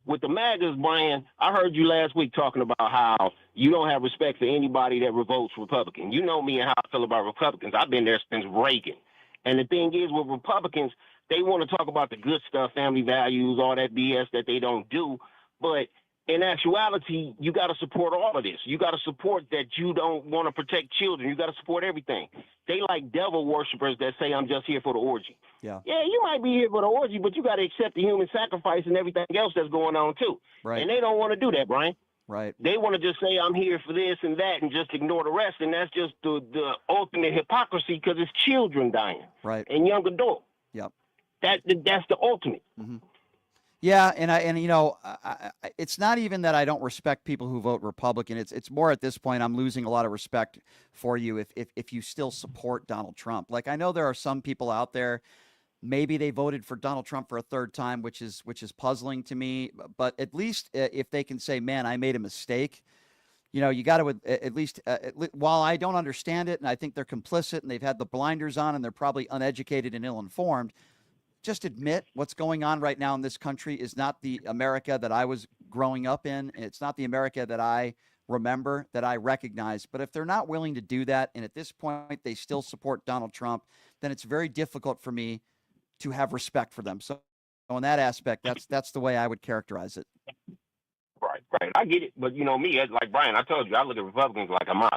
with the MAGAs, Brian, I heard you last week talking about how you don't have respect for anybody that votes Republican. You know me and how I feel about Republicans. I've been there since Reagan. And the thing is, with Republicans, they want to talk about the good stuff, family values, all that BS that they don't do. But in actuality, you got to support all of this. You got to support that you don't want to protect children. You got to support everything. They like devil worshipers that say, I'm just here for the orgy. Yeah, you might be here for the orgy, but you got to accept the human sacrifice and everything else that's going on, too. Right. And they don't want to do that, Brian. Right. They want to just say, I'm here for this and that and just ignore the rest. And that's just the ultimate hypocrisy because it's children dying. Right. And young adults. Yep. That's the ultimate. Mm-hmm. Yeah, it's not even that I don't respect people who vote Republican. It's more at this point I'm losing a lot of respect for you if you still support Donald Trump. Like I know there are some people out there, maybe they voted for Donald Trump for a third time, which is puzzling to me. But at least if they can say, "Man, I made a mistake," you got to at least. While I don't understand it, and I think they're complicit, and they've had the blinders on, and they're probably uneducated and ill-informed. Just admit what's going on right now in this country is not the America that I was growing up in. It's not the America that I remember, that I recognize. But if they're not willing to do that, and at this point they still support Donald Trump, then it's very difficult for me to have respect for them. So in that aspect, that's the way I would characterize it. Right. I get it. But me, like Brian, I told you, I look at Republicans like a mosque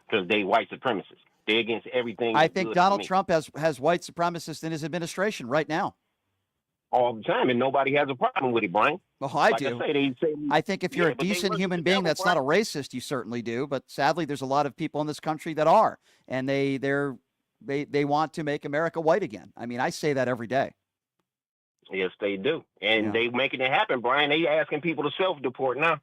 because they white supremacists. They're against everything. I that's think good Donald to me. Trump has white supremacists in his administration right now. All the time, and nobody has a problem with it, Brian. Well, I Like do. I say, they say, I think if you're yeah, a but they decent work human with the being devil, that's not a Brian. racist, you certainly do. But sadly, there's a lot of people in this country that are, and they want to make America white again. I mean, I say that every day. Yes, they do, and they making it happen, Brian. They asking people to self-deport now.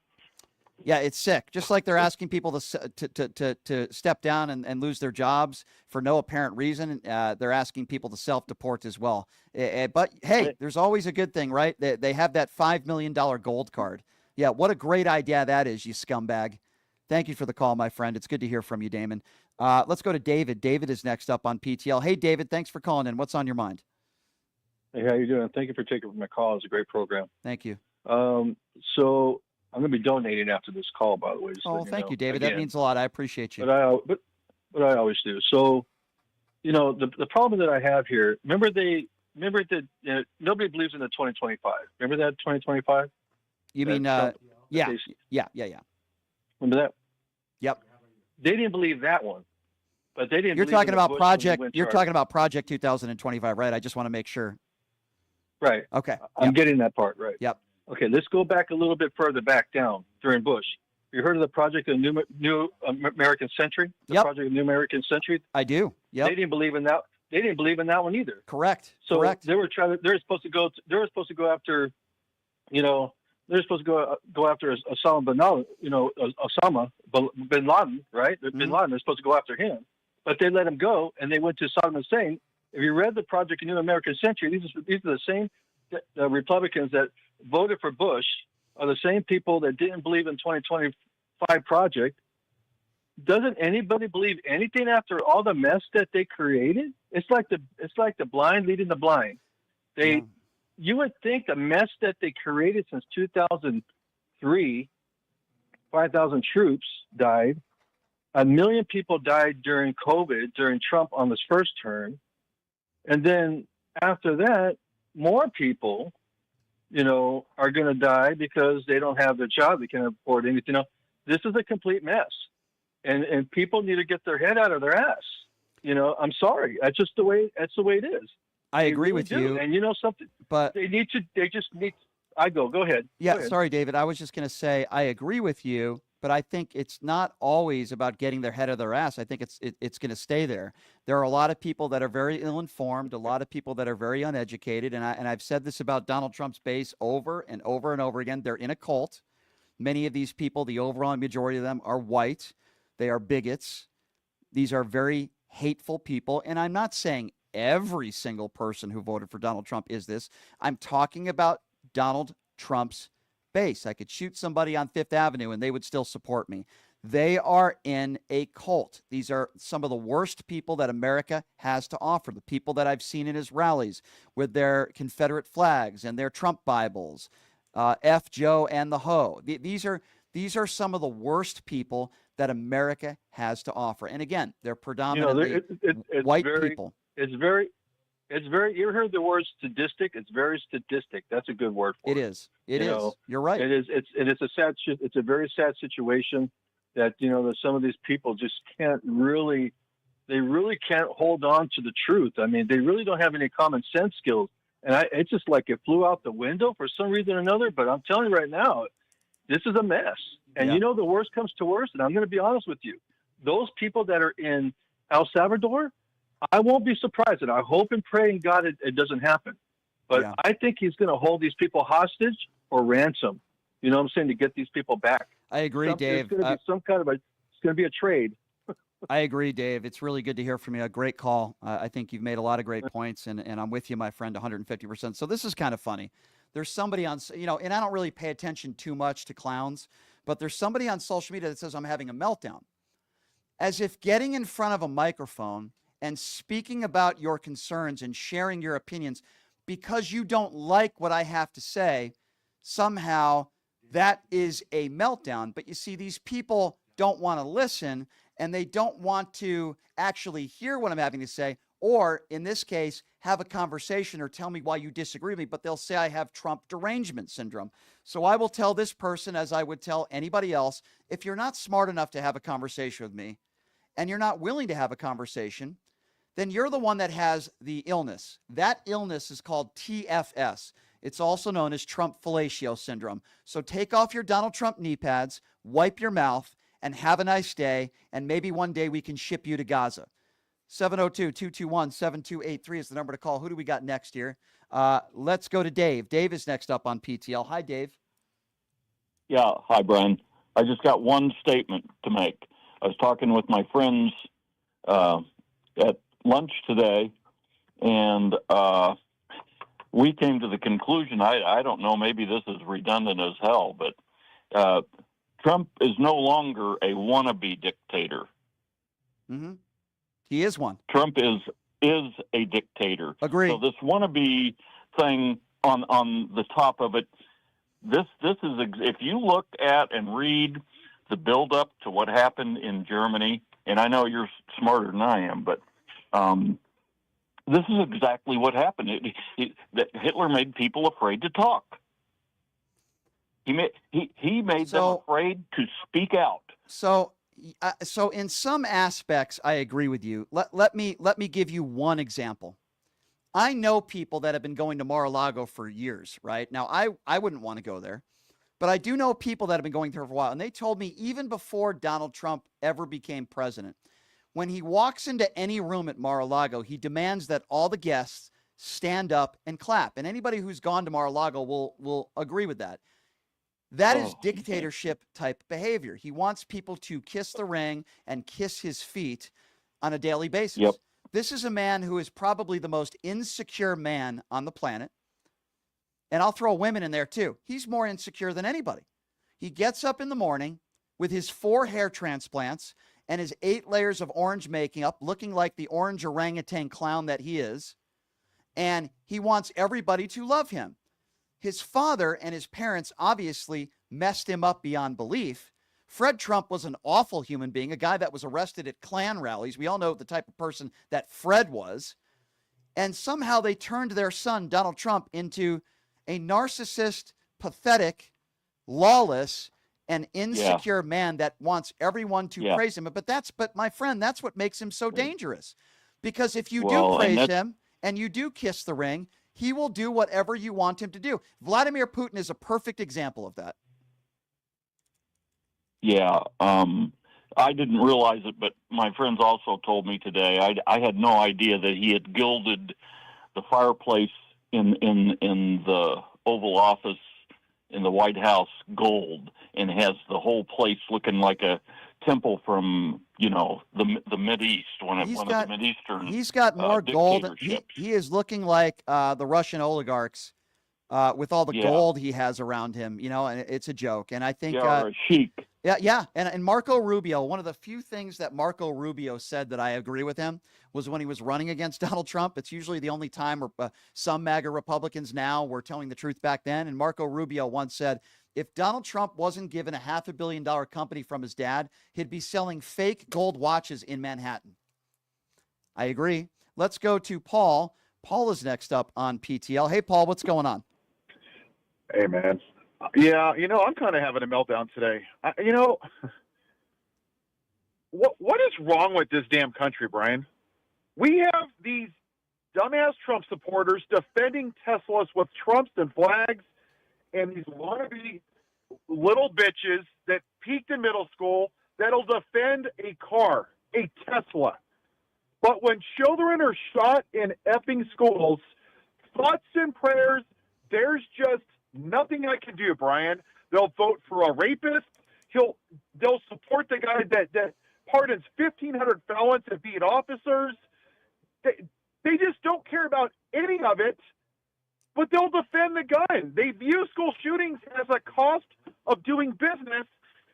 Yeah, it's sick. Just like they're asking people to step down and lose their jobs for no apparent reason, they're asking people to self-deport as well. But hey, there's always a good thing, right? They have that $5 million gold card. Yeah, what a great idea that is, you scumbag. Thank you for the call, my friend. It's good to hear from you, Damon. Let's go to David. David is next up on PTL. Hey, David, thanks for calling in. What's on your mind? Hey, how you doing? Thank you for taking my call. It's a great program. Thank you. So I'm going to be donating after this call, by the way. Oh, thank you, David. That means a lot. I appreciate you. But I always do. So, the problem that I have here. Remember that nobody believes in the 2025. Remember that 2025? You mean yeah. Remember that? Yep. They didn't believe that one, but they didn't. You're believe talking in the about Bush project. when he You're went talking about Project 2025, right? I just want to make sure. Right. Okay. I'm getting that part right. Yep. Okay, let's go back a little bit further back down during Bush. You heard of the Project of New American Century? The Project of New American Century? I do. Yep. They didn't believe in that. They didn't believe in that one either. Correct. So Correct. they were supposed to go after, they're supposed to go after Osama bin Laden, right? Mm-hmm. Bin Laden. They're supposed to go after him, but they let him go, and they went to Saddam Hussein. If you read the Project of New American Century, these are the same Republicans that voted for Bush are the same people that didn't believe in 2025 project. Doesn't anybody believe anything after all the mess that they created? It's like the blind leading the blind. You would think the mess that they created since 2003, 5,000 troops died, 1 million people died during COVID, during Trump on his first term, and then after that, more people, are going to die because they don't have the job. They can't afford anything else. This is a complete mess. And people need to get their head out of their ass. I'm sorry. That's the way it is. I agree with you. And something, but they just need, go ahead. Yeah. Go ahead. Sorry, David. I was just going to say, I agree with you, but I think it's not always about getting their head out of their ass. I think it's going to stay there. There are a lot of people that are very ill-informed, a lot of people that are very uneducated. And I've said this about Donald Trump's base over and over and over again. They're in a cult. Many of these people, the overall majority of them, are white. They are bigots. These are very hateful people. And I'm not saying every single person who voted for Donald Trump is this. I'm talking about Donald Trump's base. I could shoot somebody on Fifth Avenue and they would still support me. They are in a cult. These are some of the worst people that America has to offer. The people that I've seen in his rallies with their Confederate flags and their Trump Bibles, F Joe and the Ho. These are some of the worst people that America has to offer. And again, they're predominantly white people. It's very, you ever heard the word sadistic? It's very sadistic. That's a good word for it. It is. It is. You're right. It is. It's a very sad situation that, that some of these people just can't really hold on to the truth. I mean, they really don't have any common sense skills. And it's just like it flew out the window for some reason or another. But I'm telling you right now, this is a mess. And the worst comes to worst. And I'm going to be honest with you. Those people that are in El Salvador, I won't be surprised. And I hope and pray in God it doesn't happen. But I think he's going to hold these people hostage or ransom. You know what I'm saying? To get these people back. I agree, Dave. It's going to be it's going to be a trade. I agree, Dave. It's really good to hear from you. A great call. I think you've made a lot of great points, and I'm with you, my friend, 150%. So this is kind of funny. There's somebody on, and I don't really pay attention too much to clowns, but there's somebody on social media that says I'm having a meltdown. As if getting in front of a microphone and speaking about your concerns and sharing your opinions because you don't like what I have to say, somehow that is a meltdown. But you see, these people don't want to listen, and they don't want to actually hear what I'm having to say, or in this case, have a conversation or tell me why you disagree with me, but they'll say I have Trump derangement syndrome. So I will tell this person, as I would tell anybody else, if you're not smart enough to have a conversation with me, and you're not willing to have a conversation, then you're the one that has the illness. That illness is called TFS. It's also known as Trump fellatio syndrome. So take off your Donald Trump knee pads, wipe your mouth, and have a nice day, and maybe one day we can ship you to Gaza. 702-221-7283 is the number to call. Who do we got next here? Let's go to Dave. Dave is next up on PTL. Hi, Dave. Yeah, hi, Brian. I just got one statement to make. I was talking with my friends at lunch today, and we came to the conclusion, I don't know, maybe this is redundant as hell, but Trump is no longer a wannabe dictator. Mm-hmm. He is one. Trump is a dictator. Agree. So this wannabe thing on the top of it, this is, if you look at and read the build-up to what happened in Germany, and I know you're smarter than I am, but this is exactly what happened. That Hitler made people afraid to talk. He made them afraid to speak out. So in some aspects, I agree with you. Let me give you one example. I know people that have been going to Mar-a-Lago for years, right? Now, I wouldn't want to go there, but I do know people that have been going there for a while, and they told me even before Donald Trump ever became president, when he walks into any room at Mar-a-Lago, he demands that all the guests stand up and clap. And anybody who's gone to Mar-a-Lago will agree with that. That is dictatorship type behavior. He wants people to kiss the ring and kiss his feet on a daily basis. Yep. This is a man who is probably the most insecure man on the planet. And I'll throw women in there too. He's more insecure than anybody. He gets up in the morning with his 4 hair transplants and his 8 layers of orange makeup, looking like the orange orangutan clown that he is. And he wants everybody to love him. His father and his parents obviously messed him up beyond belief. Fred Trump was an awful human being, a guy that was arrested at Klan rallies. We all know the type of person that Fred was. And somehow they turned their son, Donald Trump, into a narcissist, pathetic, lawless, and insecure man that wants everyone to praise him. But my friend, that's what makes him so dangerous. Because if you do praise him and you do kiss the ring, he will do whatever you want him to do. Vladimir Putin is a perfect example of that. Yeah, I didn't realize it, but my friends also told me today. I had no idea that he had gilded the fireplace in the Oval Office in the White House gold, and has the whole place looking like a temple from the Mideast, one of the Mideastern. He's got more gold. He is looking like the Russian oligarchs with all the gold he has around him. And it's a joke. And I think or a sheik. Yeah. And Marco Rubio, one of the few things that Marco Rubio said that I agree with him was when he was running against Donald Trump. It's usually the only time where some MAGA Republicans now were telling the truth back then. And Marco Rubio once said, if Donald Trump wasn't given a $500 million company from his dad, he'd be selling fake gold watches in Manhattan. I agree. Let's go to Paul. Paul is next up on PTL. Hey, Paul, what's going on? Hey, man. Yeah, I'm kind of having a meltdown today. What is wrong with this damn country, Brian? We have these dumbass Trump supporters defending Teslas with Trumps and flags, and these wannabe little bitches that peaked in middle school that'll defend a car, a Tesla. But when children are shot in effing schools, thoughts and prayers, there's just nothing I can do, Brian. They'll vote for a rapist. They'll support the guy that pardons 1,500 felons and beat officers. They just don't care about any of it, but they'll defend the gun. They view school shootings as a cost of doing business,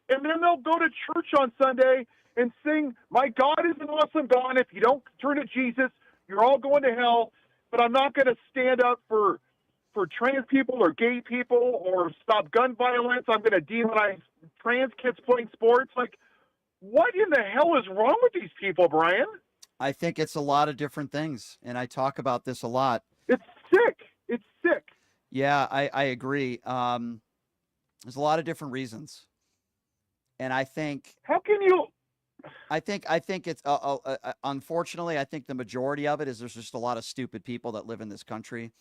and then they'll go to church on Sunday and sing, "My God is an awesome God. If you don't turn to Jesus, you're all going to hell." But I'm not going to stand up for trans people or gay people or stop gun violence. I'm going to demonize trans kids playing sports. Like, what in the hell is wrong with these people, Brian? I think it's a lot of different things, and I talk about this a lot. It's sick. It's sick. Yeah, I agree. There's a lot of different reasons. And I think... How can you I think it's unfortunately, I think the majority of it is there's just a lot of stupid people that live in this country.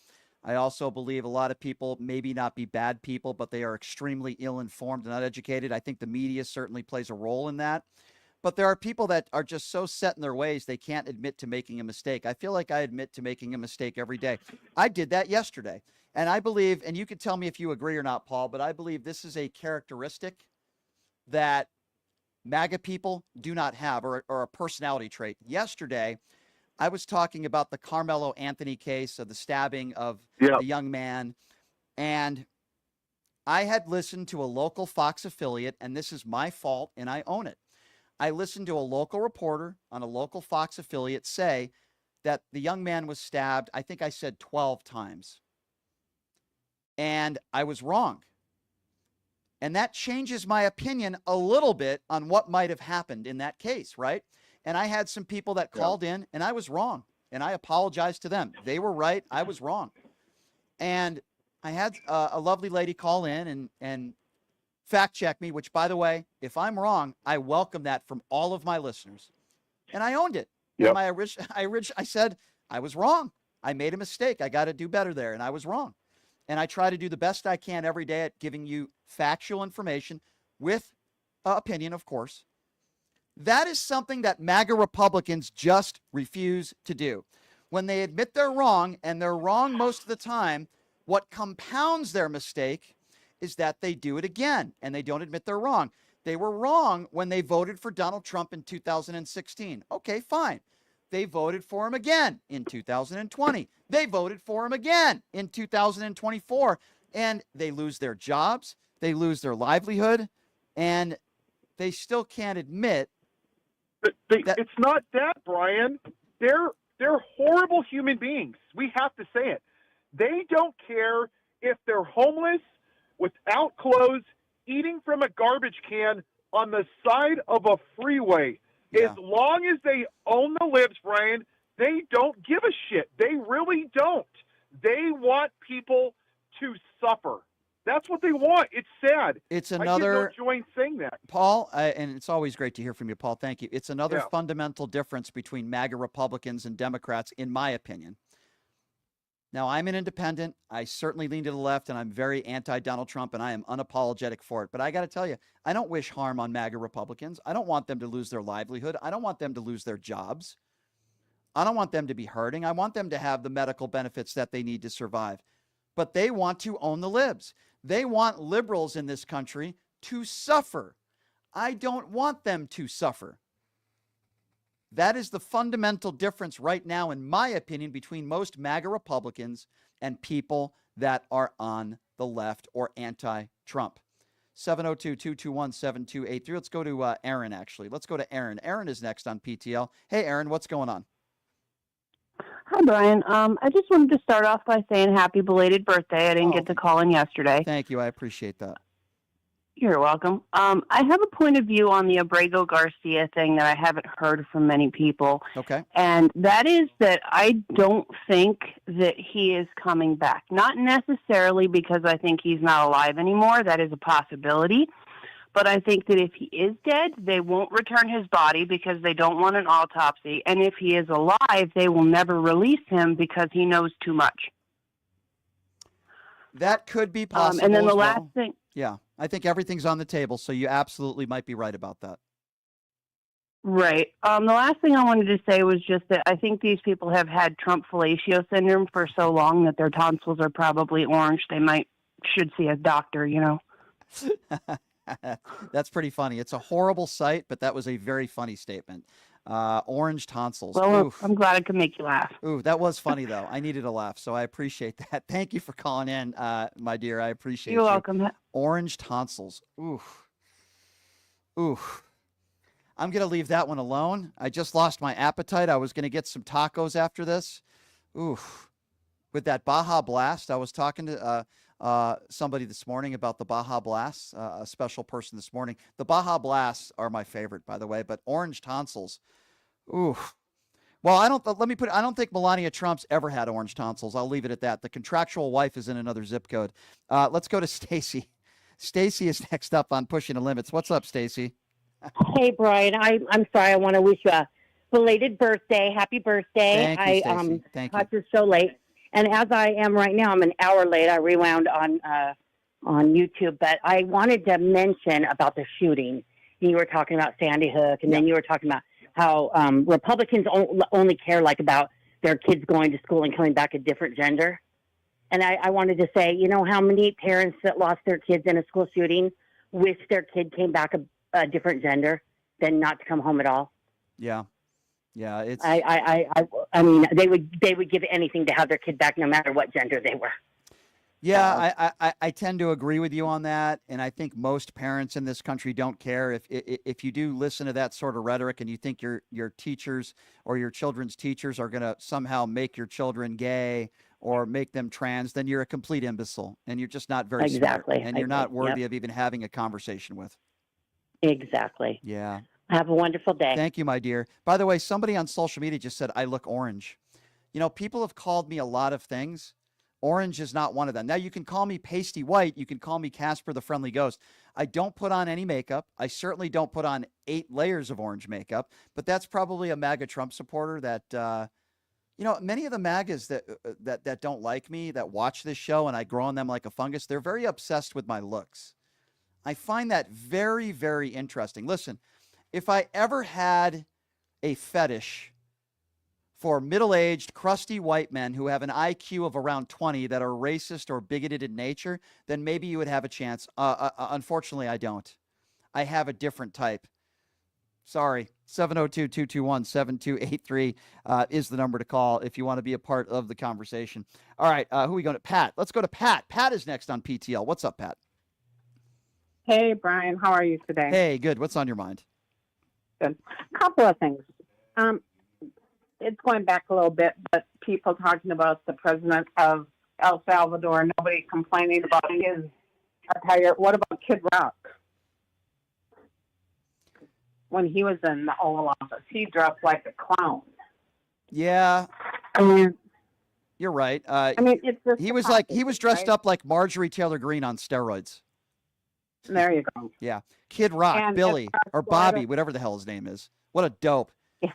I also believe a lot of people maybe not be bad people, but they are extremely ill-informed and uneducated. I think the media certainly plays a role in that. But there are people that are just so set in their ways they can't admit to making a mistake. I feel like I admit to making a mistake every day. I did that yesterday. And I believe, and you can tell me if you agree or not, Paul, but I believe this is a characteristic that MAGA people do not have, or a personality trait. Yesterday, I was talking about the Carmelo Anthony case of the stabbing of the young man. And I had listened to a local Fox affiliate, and this is my fault, and I own it. I listened to a local reporter on a local Fox affiliate say that the young man was stabbed, I think I said 12 times. And I was wrong. And that changes my opinion a little bit on what might have happened in that case, right? And I had some people that called in, and I was wrong. And I apologized to them. They were right. I was wrong. And I had a lovely lady call in and fact check me, which, by the way, if I'm wrong, I welcome that from all of my listeners. And I owned it. Yep. I said, I was wrong. I made a mistake. I got to do better there. And I was wrong. And I try to do the best I can every day at giving you factual information with opinion, of course. That is something that MAGA Republicans just refuse to do. When they admit they're wrong, and they're wrong most of the time, what compounds their mistake is that they do it again, and they don't admit they're wrong. They were wrong when they voted for Donald Trump in 2016. Okay, fine. They voted for him again in 2020. They voted for him again in 2024. And they lose their jobs. They lose their livelihood. And they still can't admit that. It's not that, Brian. They're horrible human beings. We have to say it. They don't care if they're homeless, without clothes, eating from a garbage can on the side of a freeway. As long as they own the libs, Brian, they don't give a shit. They really don't. They want people to suffer. That's what they want. It's sad. It's another. I get no joy in saying that. Paul, and it's always great to hear from you, Paul. Thank you. It's another fundamental difference between MAGA Republicans and Democrats, in my opinion. Now, I'm an independent. I certainly lean to the left, and I'm very anti-Donald Trump, and I am unapologetic for it. But I got to tell you, I don't wish harm on MAGA Republicans. I don't want them to lose their livelihood. I don't want them to lose their jobs. I don't want them to be hurting. I want them to have the medical benefits that they need to survive. But they want to own the libs. They want liberals in this country to suffer. I don't want them to suffer. That is the fundamental difference right now, in my opinion, between most MAGA Republicans and people that are on the left or anti-Trump. 702-221-7283. Let's go to Aaron, actually. Let's go to Aaron. Aaron is next on PTL. Hey, Aaron, what's going on? Hi, Brian. I just wanted to start off by saying happy belated birthday. I didn't get to call in yesterday. Thank you. I appreciate that. You're welcome. I have a point of view on the Abrego Garcia thing that I haven't heard from many people. Okay. And that is that I don't think that he is coming back. Not necessarily because I think he's not alive anymore. That is a possibility. But I think that if he is dead, they won't return his body because they don't want an autopsy. And if he is alive, they will never release him because he knows too much. That could be possible. And then the as last well. thing. Yeah, I think everything's on the table, so you absolutely might be right about that. Right. The last thing I wanted to say was just that I think these people have had Trump fellatio syndrome for so long that their tonsils are probably orange. They should see a doctor, you know. That's pretty funny. It's a horrible sight, but that was a very funny statement. Orange tonsils. Well, Oof. I'm glad I could make you laugh. Ooh, that was funny, though. I needed a laugh, so I appreciate that. Thank you for calling in, my dear. I appreciate You're welcome. Orange tonsils. Oof. Oof. I'm going to leave that one alone. I just lost my appetite. I was going to get some tacos after this. Oof. With that Baja Blast, I was talking to somebody this morning about the Baja Blasts, a special person this morning. The Baja Blasts are my favorite, by the way, but orange tonsils. Ooh. Well, I don't think Melania Trump's ever had orange tonsils. I'll leave it at that. The contractual wife is in another zip code. Let's go to Stacy. Stacy is next up on Pushing the Limits. What's up, Stacy? Hey, Brian. I'm sorry. I want to wish you a belated birthday. Happy birthday. Thank you, Stacey. Thank you. Caught you so late. And as I am right now, I'm an hour late. I rewound on YouTube, but I wanted to mention about the shooting. You were talking about Sandy Hook, and then you were talking about how Republicans only care like about their kids going to school and coming back a different gender. And I wanted to say, you know how many parents that lost their kids in a school shooting wish their kid came back a different gender than not to come home at all? Yeah. Yeah, it's. I mean, they would give anything to have their kid back, no matter what gender they were. Yeah, I tend to agree with you on that, and I think most parents in this country don't care. If you do listen to that sort of rhetoric, and you think your teachers or your children's teachers are going to somehow make your children gay or make them trans, then you're a complete imbecile, and you're just not very smart, and you're not worthy of even having a conversation with. Exactly. Yeah. Have a wonderful day. Thank you, my dear. By the way, somebody on social media just said I look orange. You know, people have called me a lot of things. Orange is not one of them. Now, you can call me pasty white. You can call me Casper the Friendly Ghost. I don't put on any makeup. I certainly don't put on 8 layers of orange makeup, but that's probably a MAGA Trump supporter that, you know, many of the MAGAs that don't like me, that watch this show and I grow on them like a fungus, they're very obsessed with my looks. I find that very, very interesting. Listen, if I ever had a fetish for middle-aged, crusty white men who have an IQ of around 20 that are racist or bigoted in nature, then maybe you would have a chance. Unfortunately, I don't. I have a different type. Sorry. 702-221-7283 is the number to call if you want to be a part of the conversation. All right, who are we going to? Pat. Let's go to Pat. Pat is next on PTL. What's up, Pat? Hey, Brian. How are you today? Hey, good. What's on your mind? Good. A couple of things. It's going back a little bit, but people talking about the president of El Salvador, nobody complaining about his attire. What about Kid Rock? When he was in the Oval Office, he dressed like a clown. Yeah. I mean, you're right. I mean, it's just he was dressed up like Marjorie Taylor Greene on steroids. There you go. Yeah. Kid Rock, And Billy, or Bobby, whatever the hell his name is. What a dope. Yeah.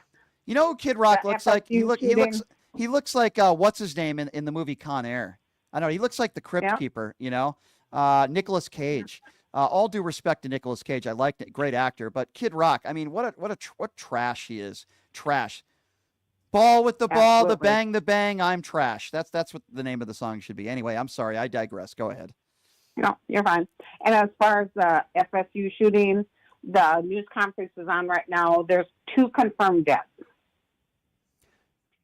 You know who Kid Rock looks like? He looks like what's his name in the movie Con Air? I don't know. He looks like the Crypt Keeper, you know? Nicolas Cage. All due respect to Nicolas Cage. I liked it. Great actor. But Kid Rock, I mean, what trash he is. Trash. Ball with the ball, the bang, I'm trash. That's what the name of the song should be. Anyway, I'm sorry. I digress. Go ahead. No, you're fine. And as far as the FSU shooting, the news conference is on right now. There's 2 confirmed deaths.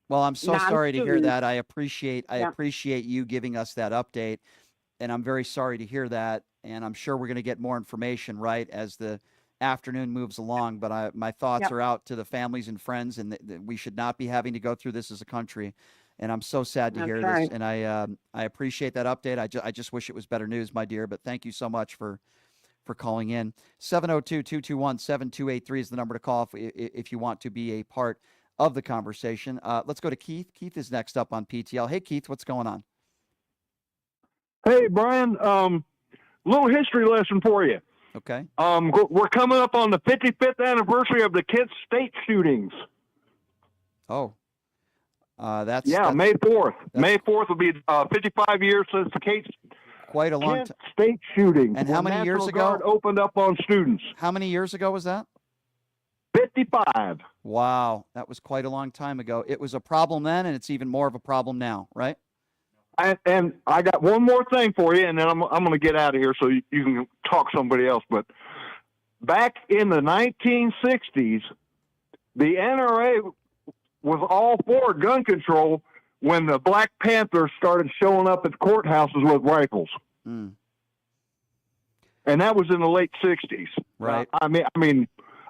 Well, I'm so sorry to hear Non-students. that. I appreciate you giving us that update, and I'm very sorry to hear that. And I'm sure we're going to get more information right as the afternoon moves along. But my thoughts are out to the families and friends, and we should not be having to go through this as a country. And I'm so sad to hear this. And I appreciate that update. I just wish it was better news, my dear. But thank you so much for calling in. 702-221-7283 is the number to call if you want to be a part of the conversation. Let's go to Keith. Keith is next up on PTL. Hey, Keith, what's going on? Hey, Brian. Little history lesson for you. Okay. We're coming up on the 55th anniversary of the Kent State shootings. Oh. That's May 4th. May 4th will be 55 years since the Kent quite a long Kent State shooting. And how many years ago? Guard opened up on students. How many years ago was that? 55. Wow, that was quite a long time ago. It was a problem then, and it's even more of a problem now, right? And I got one more thing for you, and then I'm going to get out of here so you can talk somebody else. But back in the 1960s, the NRA was all for gun control when the Black Panthers started showing up at courthouses with rifles. Mm. And that was in the late 60s. Right. I mean,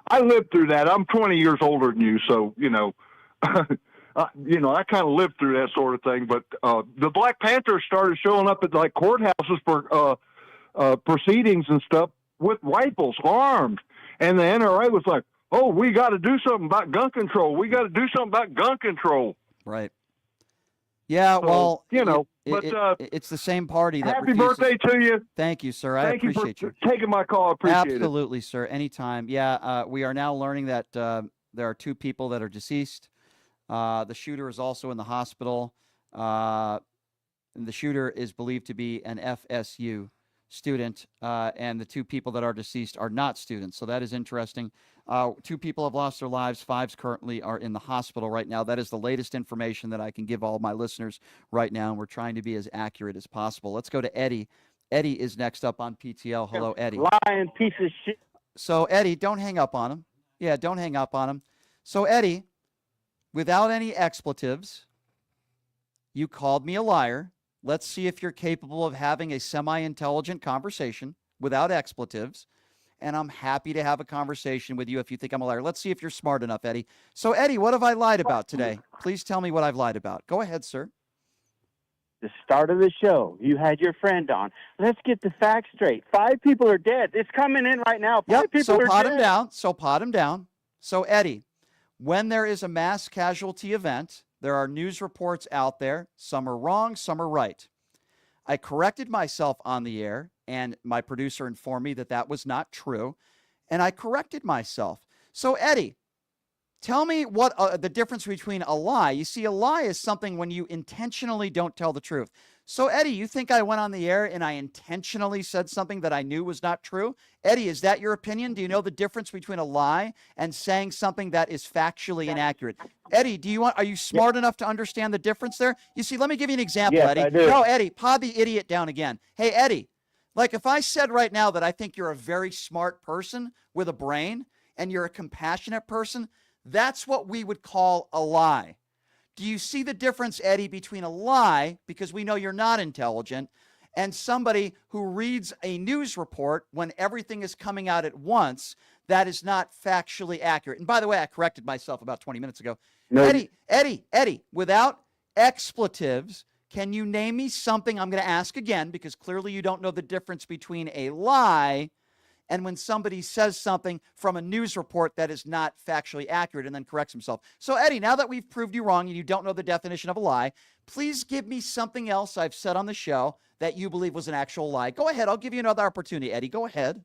I lived through that. I'm 20 years older than you, so, I kind of lived through that sort of thing. But the Black Panthers started showing up at, like, courthouses for proceedings and stuff with rifles, armed. And the NRA was like, oh, we got to do something about gun control. We got to do something about gun control. Right. Yeah, so, It's the same party that happy refuses. birthday to you. Thank you, sir. I Thank you appreciate for you. taking my call. I appreciate it. Absolutely, sir. Anytime. Yeah, we are now learning that there are 2 people that are deceased. The shooter is also in the hospital. And the shooter is believed to be an FSU student, and the 2 people that are deceased are not students. So that is interesting. 2 people have lost their lives. 5 currently are in the hospital right now. That is the latest information that I can give all my listeners right now, and we're trying to be as accurate as possible. Let's go to Eddie. Eddie is next up on PTL. Hello, Eddie. Lying piece of shit. So, Eddie, don't hang up on him. Yeah, don't hang up on him. So, Eddie, without any expletives, you called me a liar. Let's see if you're capable of having a semi-intelligent conversation without expletives. And I'm happy to have a conversation with you if you think I'm a liar. Let's see if you're smart enough, Eddie. So, Eddie, what have I lied about today? Please tell me what I've lied about. Go ahead, sir. The start of the show, you had your friend on. Let's get the facts straight. 5 people are dead. It's coming in right now. 5 people so are pot dead. him down. So pot him down. So, Eddie, when there is a mass casualty event, there are news reports out there. Some are wrong, some are right. I corrected myself on the air, and my producer informed me that that was not true, and I corrected myself. So, Eddie, tell me what the difference between a lie. You see, a lie is something when you intentionally don't tell the truth. So, Eddie, you think I went on the air and I intentionally said something that I knew was not true? Eddie, is that your opinion? Do you know the difference between a lie and saying something that is factually inaccurate? Eddie, are you smart enough to understand the difference there? You see, let me give you an example, Yes, Eddie. I do. No, Eddie, pod the idiot down again. Hey, Eddie, like if I said right now that I think you're a very smart person with a brain and you're a compassionate person, that's what we would call a lie. Do you see the difference, Eddie, between a lie, because we know you're not intelligent, and somebody who reads a news report when everything is coming out at once that is not factually accurate? And by the way, I corrected myself about 20 minutes ago. No, Eddie, without expletives, can you name me something? I'm going to ask again, because clearly you don't know the difference between a lie and when somebody says something from a news report that is not factually accurate and then corrects himself. So, Eddie, now that we've proved you wrong and you don't know the definition of a lie, please give me something else I've said on the show that you believe was an actual lie. Go ahead. I'll give you another opportunity, Eddie. Go ahead.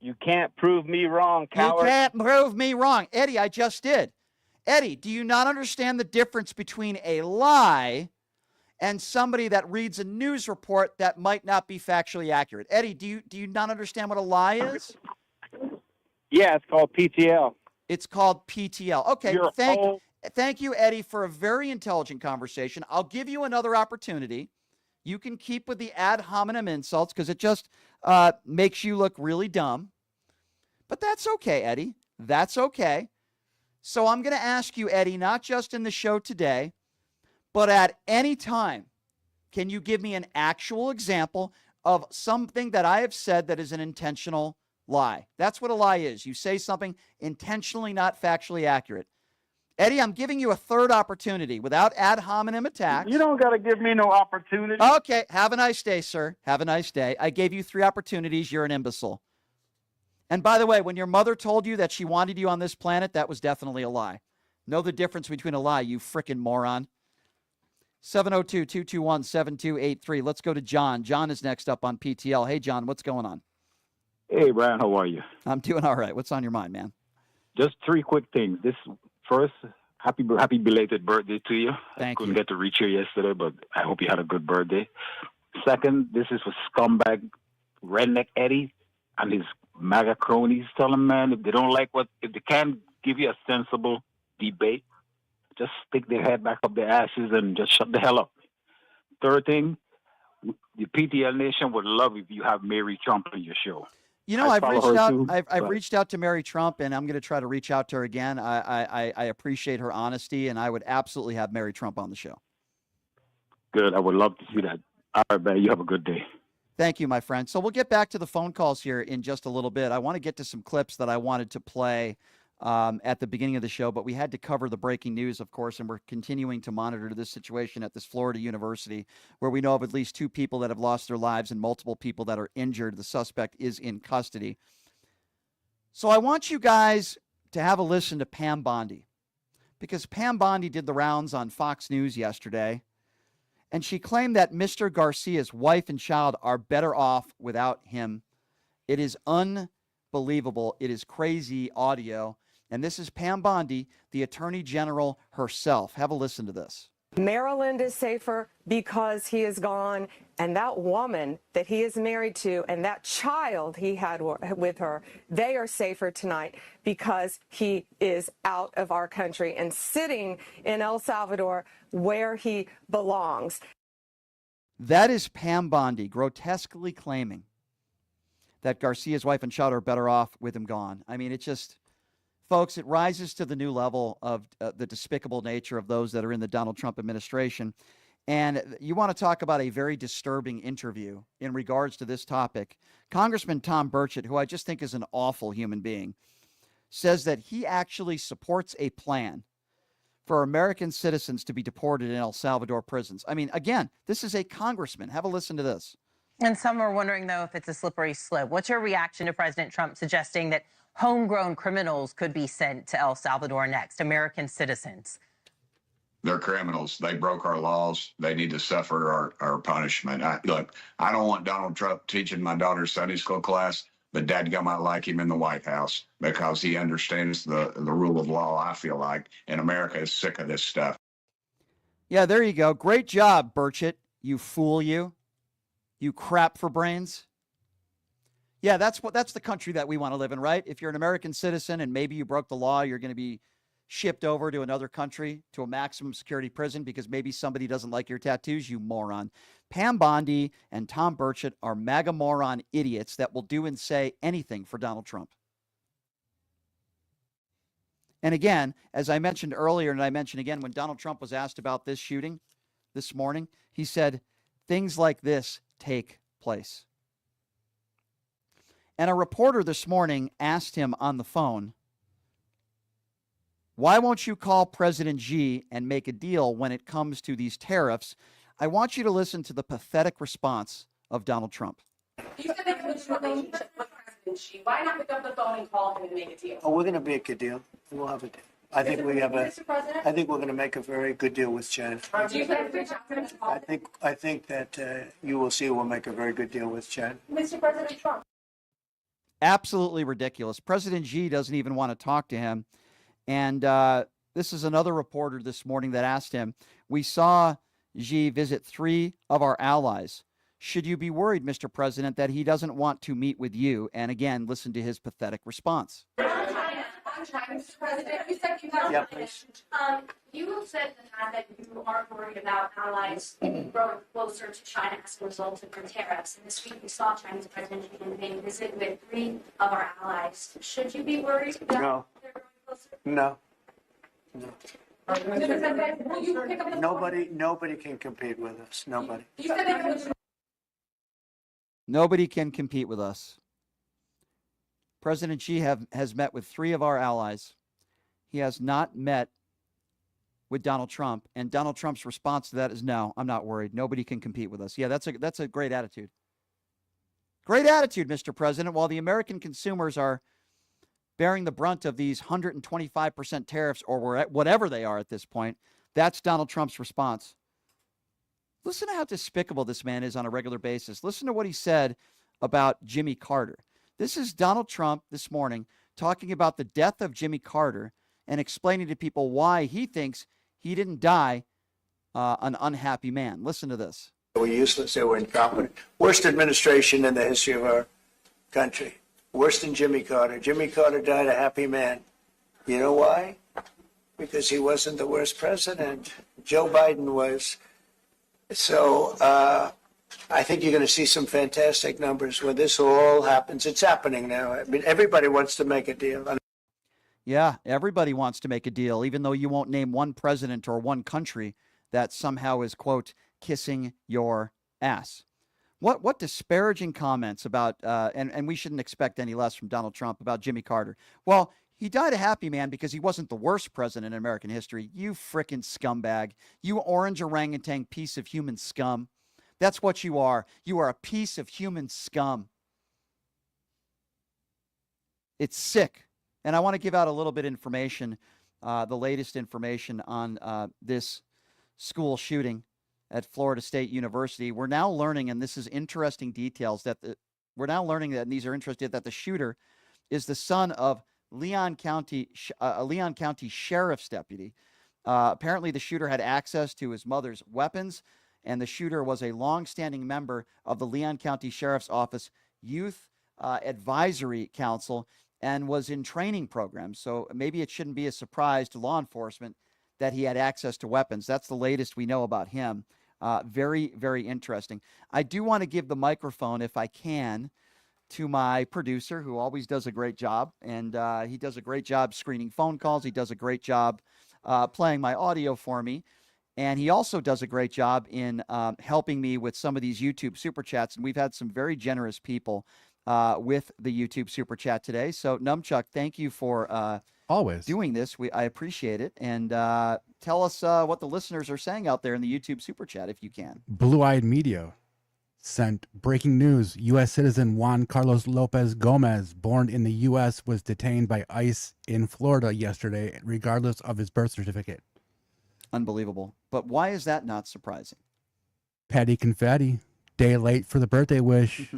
You can't prove me wrong, coward. You can't prove me wrong. Eddie, I just did. Eddie, do you not understand the difference between a lie and somebody that reads a news report that might not be factually accurate? Eddie, do you not understand what a lie is? Yeah, it's called PTL. It's called PTL. Okay, thank you, Eddie, for a very intelligent conversation. I'll give you another opportunity. You can keep with the ad hominem insults because it just makes you look really dumb. But that's okay, Eddie. That's okay. So I'm going to ask you, Eddie, not just in the show today, but at any time, can you give me an actual example of something that I have said that is an intentional lie? That's what a lie is. You say something intentionally not factually accurate. Eddie, I'm giving you a third opportunity without ad hominem attacks. You don't got to give me no opportunity. Okay, have a nice day, sir. Have a nice day. I gave you 3 opportunities. You're an imbecile. And by the way, when your mother told you that she wanted you on this planet, that was definitely a lie. Know the difference between a lie, you frickin' moron. 702-221-7283. Let's go to John. John is next up on PTL. Hey, John, what's going on? Hey, Brian, how are you? I'm doing all right. What's on your mind, man? Just 3 quick things. First, happy belated birthday to you. Thank Couldn't you. get to reach you yesterday, but I hope you had a good birthday. Second, this is for scumbag redneck Eddie and his MAGA cronies. Tell them, man, if they can't give you a sensible debate, just stick their head back up their asses and just shut the hell up. Third thing, the PTL Nation would love if you have Mary Trump on your show. You know, I I've follow reached her out. too, I've but- reached out to Mary Trump, and I'm going to try to reach out to her again. I appreciate her honesty, and I would absolutely have Mary Trump on the show. Good. I would love to see that. All right, man. You have a good day. Thank you, my friend. So we'll get back to the phone calls here in just a little bit. I want to get to some clips that I wanted to play at the beginning of the show, but we had to cover the breaking news, of course, and we're continuing to monitor this situation at this Florida university where we know of at least 2 people that have lost their lives and multiple people that are injured. The suspect is in custody. So I want you guys to have a listen to Pam Bondi, because Pam Bondi did the rounds on Fox News yesterday, And she claimed that Mr. Garcia's wife and child are better off without him. It is unbelievable. It is crazy audio. And this is Pam Bondi, the Attorney General herself. Have a listen to this. Maryland is safer because he is gone, and that woman that he is married to and that child he had with her, they are safer tonight because he is out of our country and sitting in El Salvador where he belongs. That is Pam Bondi grotesquely claiming that Garcia's wife and child are better off with him gone. I mean, it just... Folks, it rises to the new level of the despicable nature of those that are in the Donald Trump administration. And you want to talk about a very disturbing interview in regards to this topic. Congressman Tom Burchett, who I just think is an awful human being, says that he actually supports a plan for American citizens to be deported in El Salvador prisons. I mean, again, this is a congressman. Have a listen to this. And some are wondering, though, if it's a slippery slope. What's your reaction to President Trump suggesting that homegrown criminals could be sent to El Salvador next, American citizens? They're criminals. They broke our laws. They need to suffer our punishment. Look, I don't want Donald Trump teaching my daughter's Sunday school class, but dadgum, I like him in the White House because he understands the rule of law, I feel like, and America is sick of this stuff. Yeah, there you go. Great job, Burchett. You fool you. You crap for brains. Yeah, that's the country that we want to live in, right? If you're an American citizen and maybe you broke the law, you're going to be shipped over to another country, to a maximum security prison because maybe somebody doesn't like your tattoos, you moron. Pam Bondi and Tom Burchett are MAGA moron idiots that will do and say anything for Donald Trump. And again, as I mentioned earlier, and I mentioned again, when Donald Trump was asked about this shooting this morning, he said, things like this take place. And a reporter this morning asked him on the phone, why won't you call President Xi and make a deal when it comes to these tariffs? I want you to listen to the pathetic response of Donald Trump. You said that you would relationship with President Xi. Why not pick up the phone and call him and make a deal? Oh, we're going to make a deal. We'll have a deal. I think we're going to make a very good deal with China. Do you think reach out to him and call him? I think that you will see we'll make a very good deal with China. Mr. President Trump. Absolutely ridiculous. President Xi doesn't even want to talk to him. And this is another reporter this morning that asked him, we saw Xi visit 3 of our allies. Should you be worried, Mr. President, that he doesn't want to meet with you? And again, listen to his pathetic response. China, Mr. President, you said you have you said in the past that you aren't worried about allies growing closer to China as a result of the tariffs. And this week we saw Chinese President Xi Jinping visit with 3 of our allies. Should you be worried that they're growing closer? No. Will you pick up the Nobody can compete with us. Nobody. You said that Nobody can compete with us. President Xi has met with 3 of our allies. He has not met with Donald Trump, and Donald Trump's response to that is, no, I'm not worried. Nobody can compete with us. Yeah, that's a great attitude. Great attitude, Mr. President. While the American consumers are bearing the brunt of these 125% tariffs or whatever they are at this point, that's Donald Trump's response. Listen to how despicable this man is on a regular basis. Listen to what he said about Jimmy Carter. This is Donald Trump this morning talking about the death of Jimmy Carter and explaining to people why he thinks he didn't die an unhappy man. Listen to this. They were useless. They were incompetent. Worst administration in the history of our country. Worse than Jimmy Carter. Jimmy Carter died a happy man. You know why? Because he wasn't the worst president. Joe Biden was. So I think you're going to see some fantastic numbers when this all happens. It's happening now. I mean, everybody wants to make a deal. Yeah, everybody wants to make a deal, even though you won't name one president or one country that somehow is, quote, kissing your ass. What disparaging comments about, and we shouldn't expect any less from Donald Trump about Jimmy Carter. Well, he died a happy man because he wasn't the worst president in American history. You frickin' scumbag. You orange orangutan piece of human scum. That's what you are. You are a piece of human scum. It's sick. And I want to give out a little bit of information, the latest information on this school shooting at Florida State University. We're now learning, and this is interesting details, that we're now learning that, and these are interesting, that the shooter is the son of Leon County Sheriff's deputy. Apparently, the shooter had access to his mother's weapons, and the shooter was a longstanding member of the Leon County Sheriff's Office Youth Advisory Council and was in training programs. So maybe it shouldn't be a surprise to law enforcement that he had access to weapons. That's the latest we know about him. Very, very interesting. I do want to give the microphone, if I can, to my producer, who always does a great job. And he does a great job screening phone calls. He does a great job playing my audio for me. And he also does a great job in helping me with some of these YouTube Super Chats. And we've had some very generous people with the YouTube Super Chat today. So, Numchuck, thank you for always doing this. I appreciate it. And tell us what the listeners are saying out there in the YouTube Super Chat, if you can. Blue Eyed Media sent breaking news. U.S. citizen Juan Carlos Lopez Gomez, born in the U.S., was detained by ICE in Florida yesterday, regardless of his birth certificate. Unbelievable. But why is that not surprising? Petty confetti. Day late for the birthday wish.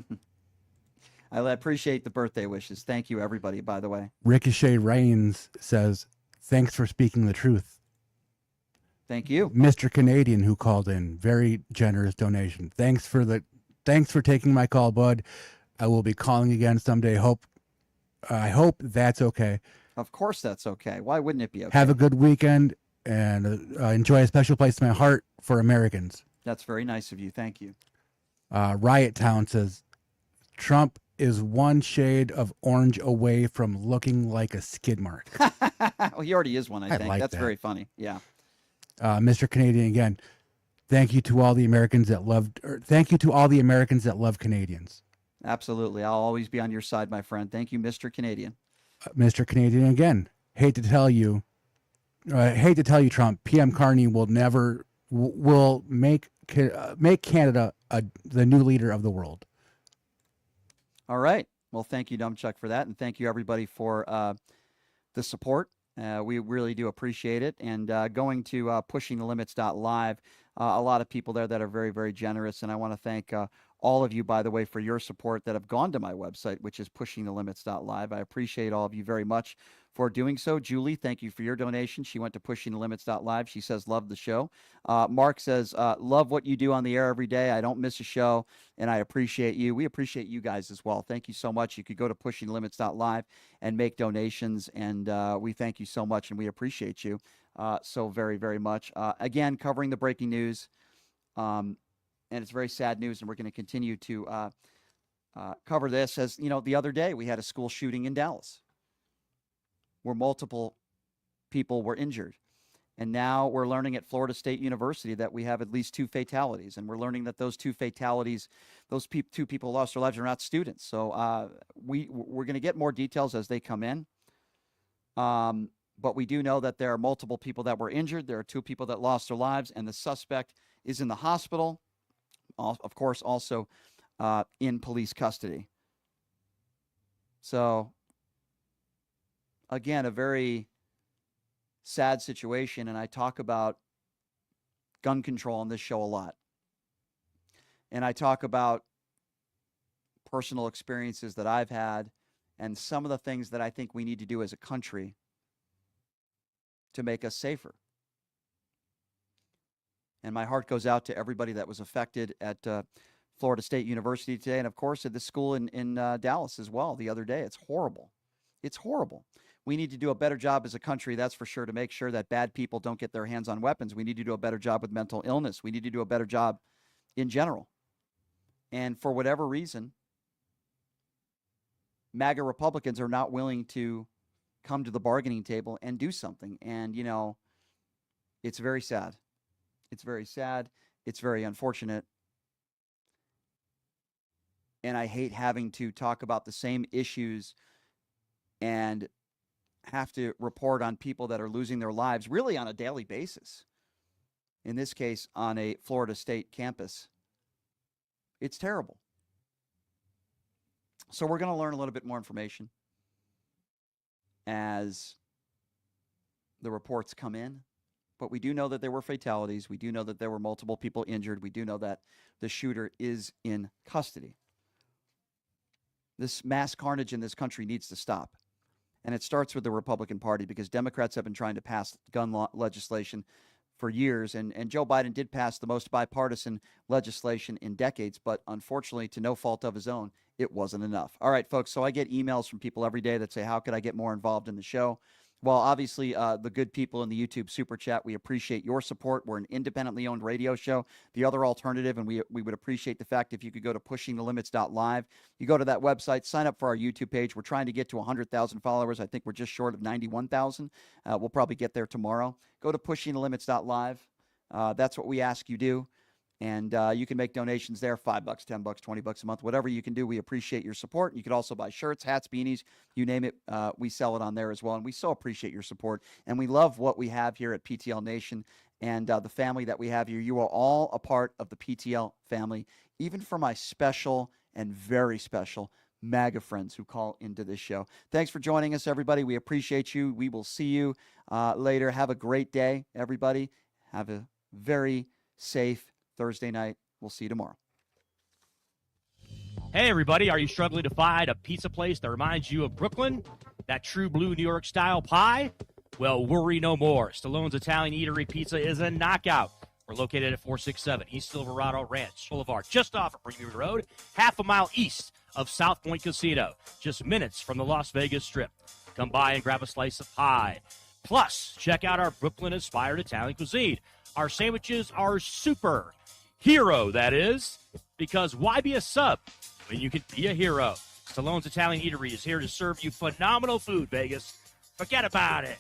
I appreciate the birthday wishes. Thank you, everybody, by the way. Ricochet Reigns says, thanks for speaking the truth. Thank you. Mr. Canadian, who called in, very generous donation. Thanks for taking my call, bud. I will be calling again someday. I hope that's okay. Of course that's okay. Why wouldn't it be okay? Have a good weekend and enjoy a special place in my heart for Americans. That's very nice of you. Thank you. Riot Town says, Trump is one shade of orange away from looking like a skid mark. Well, he already is one, I think. like That's that. very funny. Yeah. Mr. Canadian again. Thank you to all the Americans that love Canadians. Absolutely. I'll always be on your side, my friend. Thank you, Mr. Canadian. Mr. Canadian again. Hate to tell you, Trump, PM Carney will make Canada the new leader of the world. All right. Well, thank you, Numchuck, for that. And thank you, everybody, for the support. We really do appreciate it. And going to pushingthelimits.live, a lot of people there that are very, very generous. And I want to thank all of you, by the way, for your support that have gone to my website, which is pushingthelimits.live. I appreciate all of you very much for doing so. Julie, thank you for your donation. She went to pushingthelimits.live. She says, love the show. Mark says, love what you do on the air every day. I don't miss a show, and I appreciate you. We appreciate you guys as well. Thank you so much. You could go to pushingthelimits.live and make donations, and we thank you so much, and we appreciate you so very, very much. Again, covering the breaking news, and it's very sad news, and we're going to continue to cover this. As you know, the other day we had a school shooting in Dallas where multiple people were injured. And now we're learning at Florida State University that we have at least 2 fatalities. And we're learning that those 2 fatalities, two people lost their lives, are not students. So we're going to get more details as they come in. But we do know that there are multiple people that were injured. There are 2 people that lost their lives, and the suspect is in the hospital, of course, also in police custody. So, again, a very sad situation, and I talk about gun control on this show a lot. And I talk about personal experiences that I've had and some of the things that I think we need to do as a country to make us safer. And my heart goes out to everybody that was affected at Florida State University today, and of course at the school in Dallas as well the other day. It's horrible. It's horrible. We need to do a better job as a country, that's for sure, to make sure that bad people don't get their hands on weapons. We need to do a better job with mental illness. We need to do a better job in general. And for whatever reason, MAGA Republicans are not willing to come to the bargaining table and do something. And, you know, it's very sad. It's very sad. It's very unfortunate. And I hate having to talk about the same issues and have to report on people that are losing their lives really on a daily basis. In this case, on a Florida State campus. It's terrible. So we're going to learn a little bit more information as the reports come in. but we do know that there were fatalities. We do know that there were multiple people injured. We do know that the shooter is in custody. This mass carnage in this country needs to stop. And it starts with the Republican Party, because Democrats have been trying to pass gun law legislation for years. And Joe Biden did pass the most bipartisan legislation in decades, but unfortunately, to no fault of his own, it wasn't enough. All right, folks, so I get emails from people every day that say, how could I get more involved in the show? Well, obviously, the good people in the YouTube Super Chat, we appreciate your support. We're an independently owned radio show, the other alternative, and we would appreciate the fact if you could go to pushingthelimits.live. You go to that website, sign up for our YouTube page. We're trying to get to 100,000 followers. I think we're just short of 91,000. We'll probably get there tomorrow. Go to pushingthelimits.live. That's what we ask you do. And you can make donations there, $5, $10, $20 a month, whatever you can do. We appreciate your support. You could also buy shirts, hats, beanies, you name it. We sell it on there as well. And we so appreciate your support. And we love what we have here at PTL Nation and the family that we have here. You are all a part of the PTL family, even for my special and very special MAGA friends who call into this show. Thanks for joining us, everybody. We appreciate you. We will see you later. Have a great day, everybody. Have a very safe Thursday night. We'll see you tomorrow. Hey, everybody. Are you struggling to find a pizza place that reminds you of Brooklyn? That true blue New York style pie? Well, worry no more. Stallone's Italian Eatery Pizza is a knockout. We're located at 467 East Silverado Ranch Boulevard, just off of Premium Road, half a mile east of South Point Casino, just minutes from the Las Vegas Strip. Come by and grab a slice of pie. Plus, check out our Brooklyn-inspired Italian cuisine. Our sandwiches are super. Hero, that is, because why be a sub when you can be a hero? Stallone's Italian Eatery is here to serve you phenomenal food, Vegas. Forget about it.